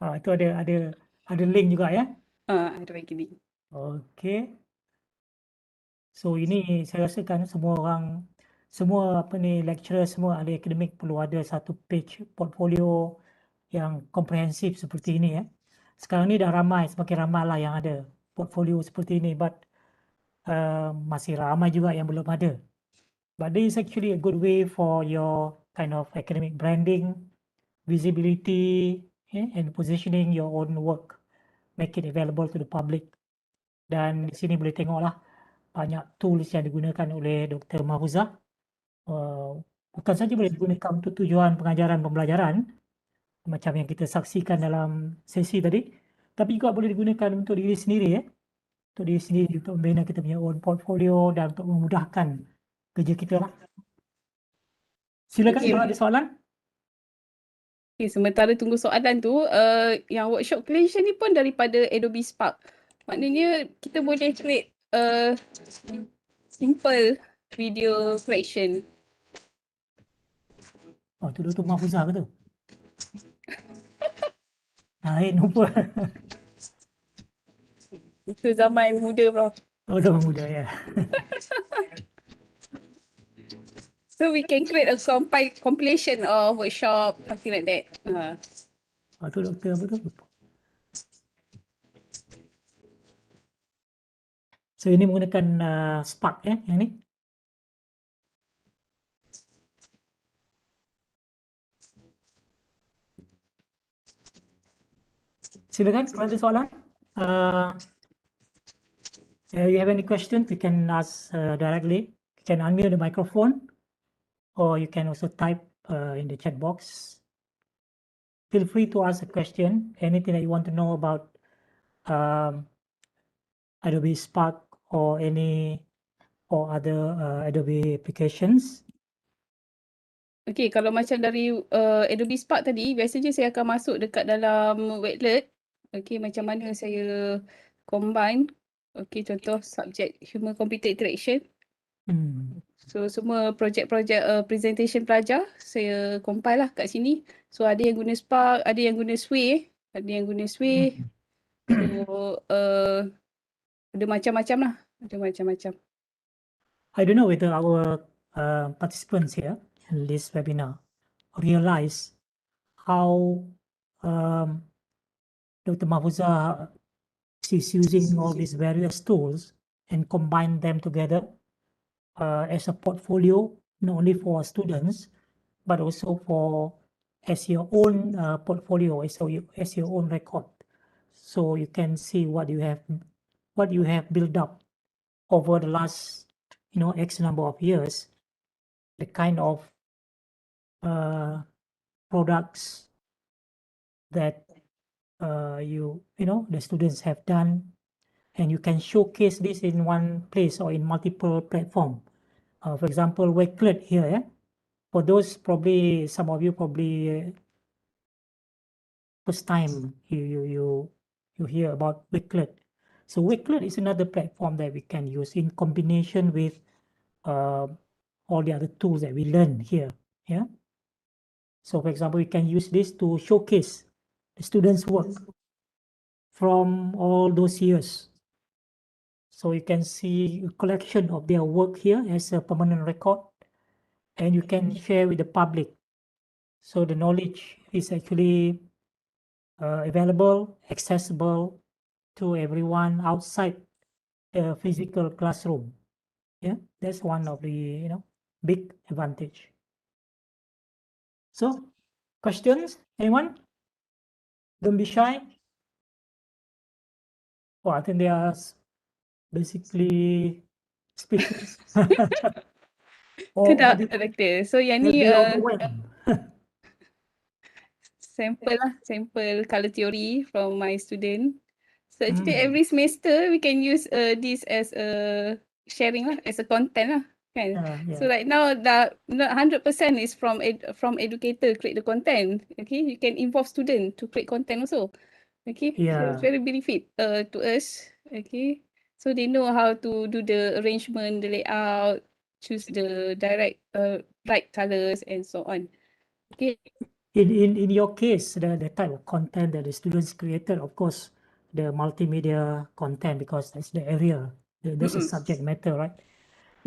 Itu ada link juga ya. Ada bagi link. Okay. So ini saya rasakan semua lecturer, semua ahli akademik perlu ada satu page portfolio yang komprehensif seperti ini ya. Sekarang ni dah semakin ramai lah yang ada portfolio seperti ini, but masih ramai juga yang belum ada. But this is actually a good way for your kind of academic branding, visibility, and positioning your own work, make it available to the public. Dan di sini boleh tengoklah banyak tools yang digunakan oleh Dr. Mahfuzah. Bukan saja boleh digunakan untuk tujuan pengajaran pembelajaran macam yang kita saksikan dalam sesi tadi, tapi juga boleh digunakan untuk diri sendiri ya. Untuk diri sendiri, untuk membina kita punya own portfolio dan untuk memudahkan kerja kita lah. Silakan kalau ada soalan. Okay, sementara tunggu soalan tu, yang workshop creation ni pun daripada Adobe Spark. Maknanya kita boleh create simple video creation. Oh, tu Dr. Mahfuzah ke tu? Lain rupa. Itu zaman muda, Prof. Oh, zaman muda ya. So we can create a compilation of workshop, something like that. Oh, tu doktor apa tu? So ini menggunakan Spark ya, yang ni. Silakan kalau ada soalan. You have any questions, you can ask directly. You can unmute the microphone, or you can also type in the chat box. Feel free to ask a question, anything that you want to know about Adobe Spark or other Adobe applications. Okay, kalau macam dari Adobe Spark tadi, biasanya saya akan masuk dekat dalam Wakelet. Okay, macam mana saya combine. Okay, contoh subject human computer interaction. So semua projek-projek presentation pelajar saya compile lah kat sini. So ada yang guna Spark, ada yang guna Sway, ada yang guna Sway. So ada macam-macam lah, ada macam-macam. I don't know whether our participants here in this webinar realize how Dr. Mahfuzah is using all these various tools and combine them together as a portfolio, not only for students, but also as your own portfolio, as your own record. So you can see what you have built up over the last, X number of years, the kind of products that the students have done, and you can showcase this in one place or in multiple platform. For example, Wakelet here, yeah? For those some of you first time you hear about Wakelet. So Wakelet is another platform that we can use in combination with all the other tools that we learn here. Yeah. So for example, we can use this to showcase the students' work from all those years. So you can see a collection of their work here as a permanent record, and you can share with the public. So the knowledge is actually available, accessible to everyone outside the physical classroom. Yeah, that's one of the big advantage. So, questions? Anyone? Don't be shy. Oh, I think they are basically speechless. Or Kedak, maybe Doktor. So yang they'll ni be overwhelmed. sample lah, sample color theory from my student. So actually Mm. every semester we can use this as a sharing lah, as a content lah. Kan? Yeah. So right now the 100% is from educator create the content. Okay, you can involve student to create content also. Okay, so Yeah. it's very benefit to us. Okay, so they know how to do the arrangement, the layout, choose the right colors and so on. Okay. In your case, the type of content that the students created, of course, the multimedia content, because that's the area, that's a subject matter, right?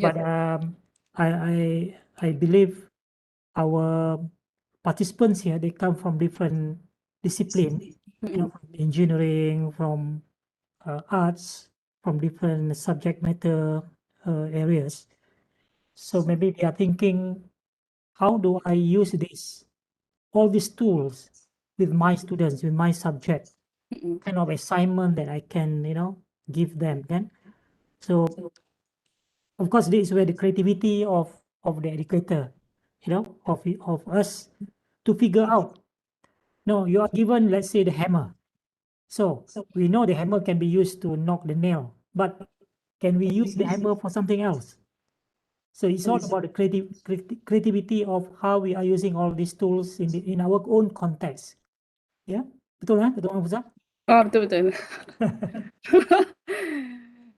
Yep. But I believe our participants here, they come from different discipline, from engineering, from arts, from different subject matter areas. So maybe they are thinking, how do I use all these tools with my students, with my subject, kind of assignment that I can, give them. Then, so of course, this is where the creativity of the educator, of us to figure out. No, you are given, let's say, the hammer. So we know the hammer can be used to knock the nail, but can we use the hammer for something else? So it's all about the creativity of how we are using all these tools in our own context. Ya, betul kan? Betul, Mahfuzah? Oh, betul-betul.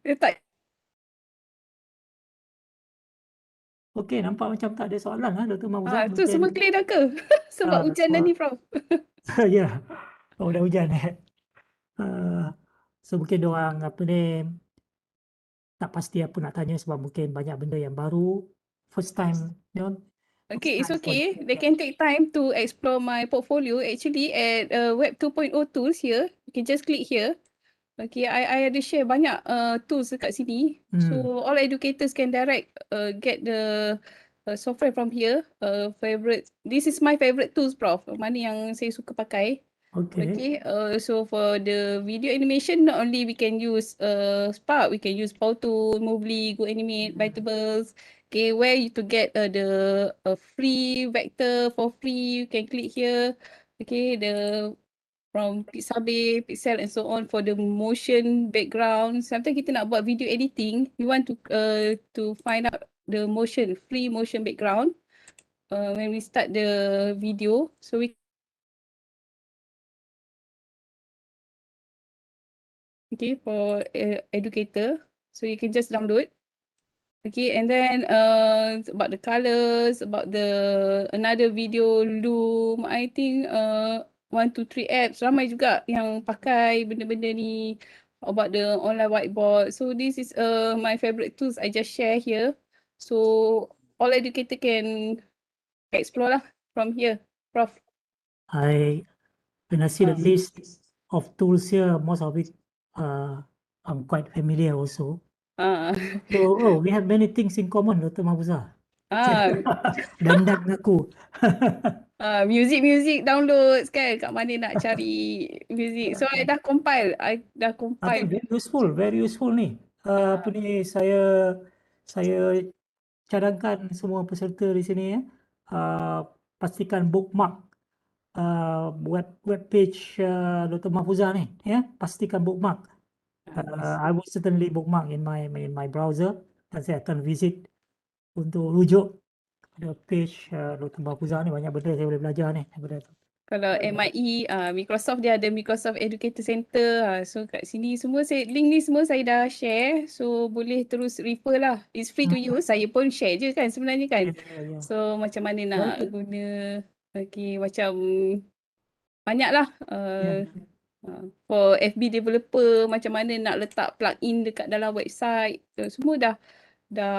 Dia tak Okey, nampak macam tak ada soalan lah, Dr. Mahfuzah. tu semua clear dah ke? Sebab hujan dah ni, Prof. Ya, oh, dah hujan. So mungkin diorang tak pasti apa nak tanya sebab mungkin banyak benda yang baru, first time, Okay, it's first time for okay. them. They can take time to explore my portfolio. Actually, at Web 2.0 tools here, you can just click here. Okay, I ada share banyak tools dekat sini. So all educators can direct get the software from here. Favorite. This is my favorite tools, Prof. Mana yang saya suka pakai. Okay. So for the video animation, not only we can use Spark, we can use Power Tool, Movely, Go Animate, Bytables. Okay, where you to get the free vector for free, you can click here. Okay, from Pixabay, Pixel and so on for the motion background. Sometimes kita nak buat video editing, we want to find out the free motion background when we start the video. So we for Educator. So you can just download. Okay, and then about the colors, about the another video loom, I think 1, 2, 3 apps ramai juga yang pakai benda-benda ni about the online whiteboard. So this is my favorite tools I just share here. So all educator can explore lah from here, Prof. When I see the list of tools here, most of it I'm quite familiar also. So, we have many things in common, Dr. Mahfuzah. Dandan aku. Music downloads kan, kat mana nak cari music. So I dah compile. I think very useful ni. Apa ni, saya cadangkan semua peserta di sini ya. Pastikan bookmark web page Dr. Mahfuzah ni ya. Pastikan bookmark. I will certainly bookmark in my browser dan saya akan visit untuk rujuk pada page Dr. Mahfuzah ni. Banyak benda saya boleh belajar ni daripada tu. Kalau MIE, Microsoft dia ada Microsoft Educator Center. So kat sini semua link ni semua saya dah share. So boleh terus refer lah. It's free to use. Saya pun share je kan sebenarnya kan. Yeah. So macam mana nak guna. Okay, macam banyak lah. For FB developer, macam mana nak letak plugin dekat dalam website, semua dah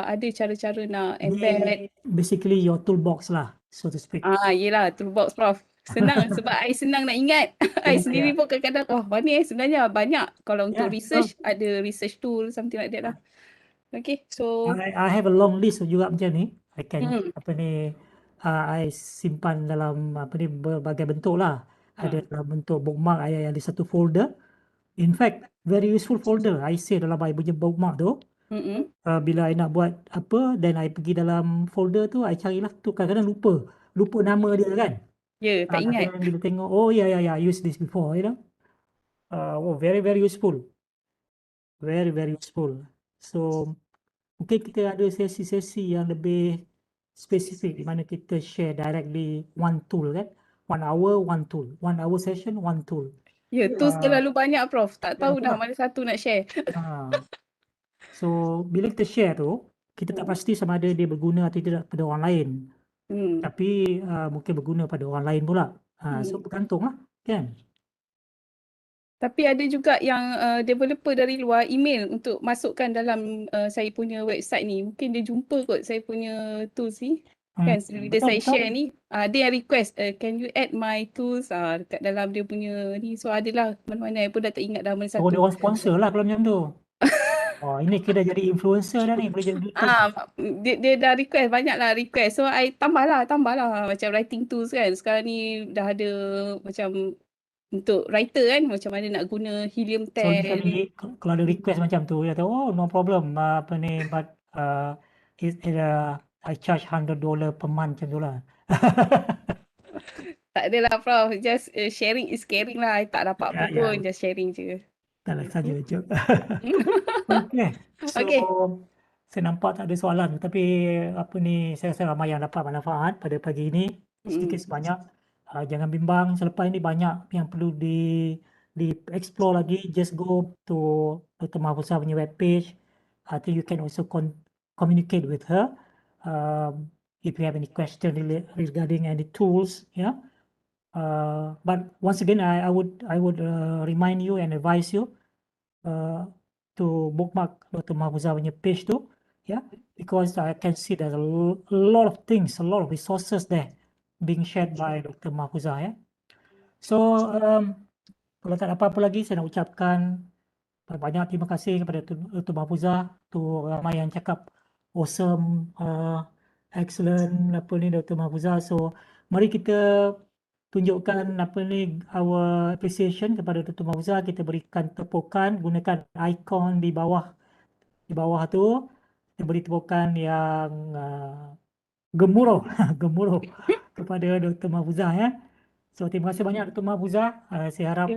ada cara-cara nak embed. Basically your toolbox lah, so to speak. Yelah, toolbox Prof. Senang sebab I senang nak ingat. I sendiri pun kadang-kadang, mana sebenarnya banyak. Kalau untuk research, ada research tool, something like that lah. Okay, so I have a long list juga macam ni. I can I simpan dalam berbagai bentuk lah. Ada dalam bentuk bookmark, I ada satu folder. In fact, very useful folder. I save dalam I punya bookmark tu. Bila I nak buat apa, then I pergi dalam folder tu, I carilah tu. Kadang-kadang lupa nama dia kan. tak ingat. Bila tengok, I use this before, you know. Very, very useful. Very, very useful. So, mungkin kita ada sesi-sesi yang lebih spesifik di mana kita share directly one tool kan. 1 hour, one tool. 1 hour session, one tool. Tools terlalu banyak Prof. Tak tahu dah mana satu nak share. So, bila kita share tu, kita tak pasti sama ada dia berguna atau tidak pada orang lain. Tapi mungkin berguna pada orang lain pula. So, bergantung lah kan. Tapi ada juga yang developer dari luar email untuk masukkan dalam saya punya website ni. Mungkin dia jumpa kot saya punya tools ni. Kan bila saya share ni, dia request, can you add my tools dekat dalam dia punya ni. So adalah mana-mana, I pun dah tak ingat dah mana satu. Dia orang sponsor lah kalau macam tu. Ini kita jadi influencer dah ni, boleh jadi dia dah request, banyak lah request. So I tambah lah macam writing tools kan. Sekarang ni dah ada macam untuk writer kan, macam mana nak guna helium 10. So kalau ada request macam tu, dia tahu no problem, but I charge $100 per month macam tu lah. Tak adalah Prof, just sharing is caring lah. I tak dapat apa pun, just sharing je. Tak saja je. So saya nampak tak ada soalan, tapi saya rasa ramai yang dapat manfaat pada pagi ini, sedikit sebanyak. Jangan bimbang, selepas ini banyak yang perlu di explore lagi. Just go to Dr. Mahfuzah punya webpage. I think you can also communicate with her if you have any question regarding any tools. But once again, I would remind you and advise you to bookmark Dr. Mahfuzah punya page tu, because I can see there's a lot of things, a lot of resources there being shared by Dr. Mahfuzah. So kalau tak ada apa-apa lagi, saya nak ucapkan banyak terima kasih kepada Dr. Mahfuzah. Tu ramai yang cakap awesome, excellent Dr. Mahfuzah. So mari kita tunjukkan our appreciation kepada Dr. Mahfuzah. Kita berikan tepukan, gunakan ikon di bawah tu. Kita beri tepukan yang gemuruh kepada Dr. Mahfuzah. So terima kasih banyak Dr. Mahfuzah. Saya harap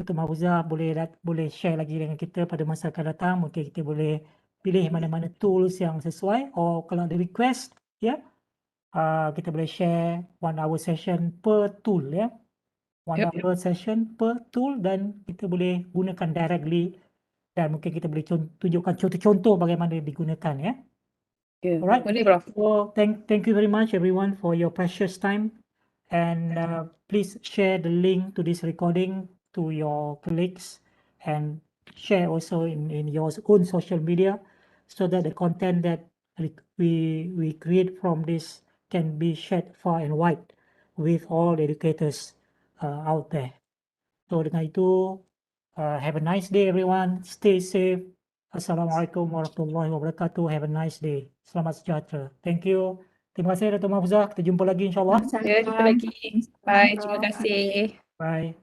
Dr. Mahfuzah boleh share lagi dengan kita pada masa akan datang. Mungkin kita boleh pilih mana-mana tools yang sesuai, atau kalau ada request kita boleh share 1 hour session per tool 1 hour session per tool, dan kita boleh gunakan directly, dan mungkin kita boleh tunjukkan contoh-contoh bagaimana digunakan. Alright. So thank you very much everyone for your precious time, and please share the link to this recording to your colleagues, and share also in your own social media, so that the content that we create from this can be shared far and wide with all educators out there. So dengan itu, have a nice day everyone. Stay safe. Assalamualaikum warahmatullahi wabarakatuh. Have a nice day. Selamat sejahtera. Thank you. Terima kasih Dr. Mahfuzah. Kita jumpa lagi insyaAllah. Jumpa lagi. Bye. Terima kasih. Bye.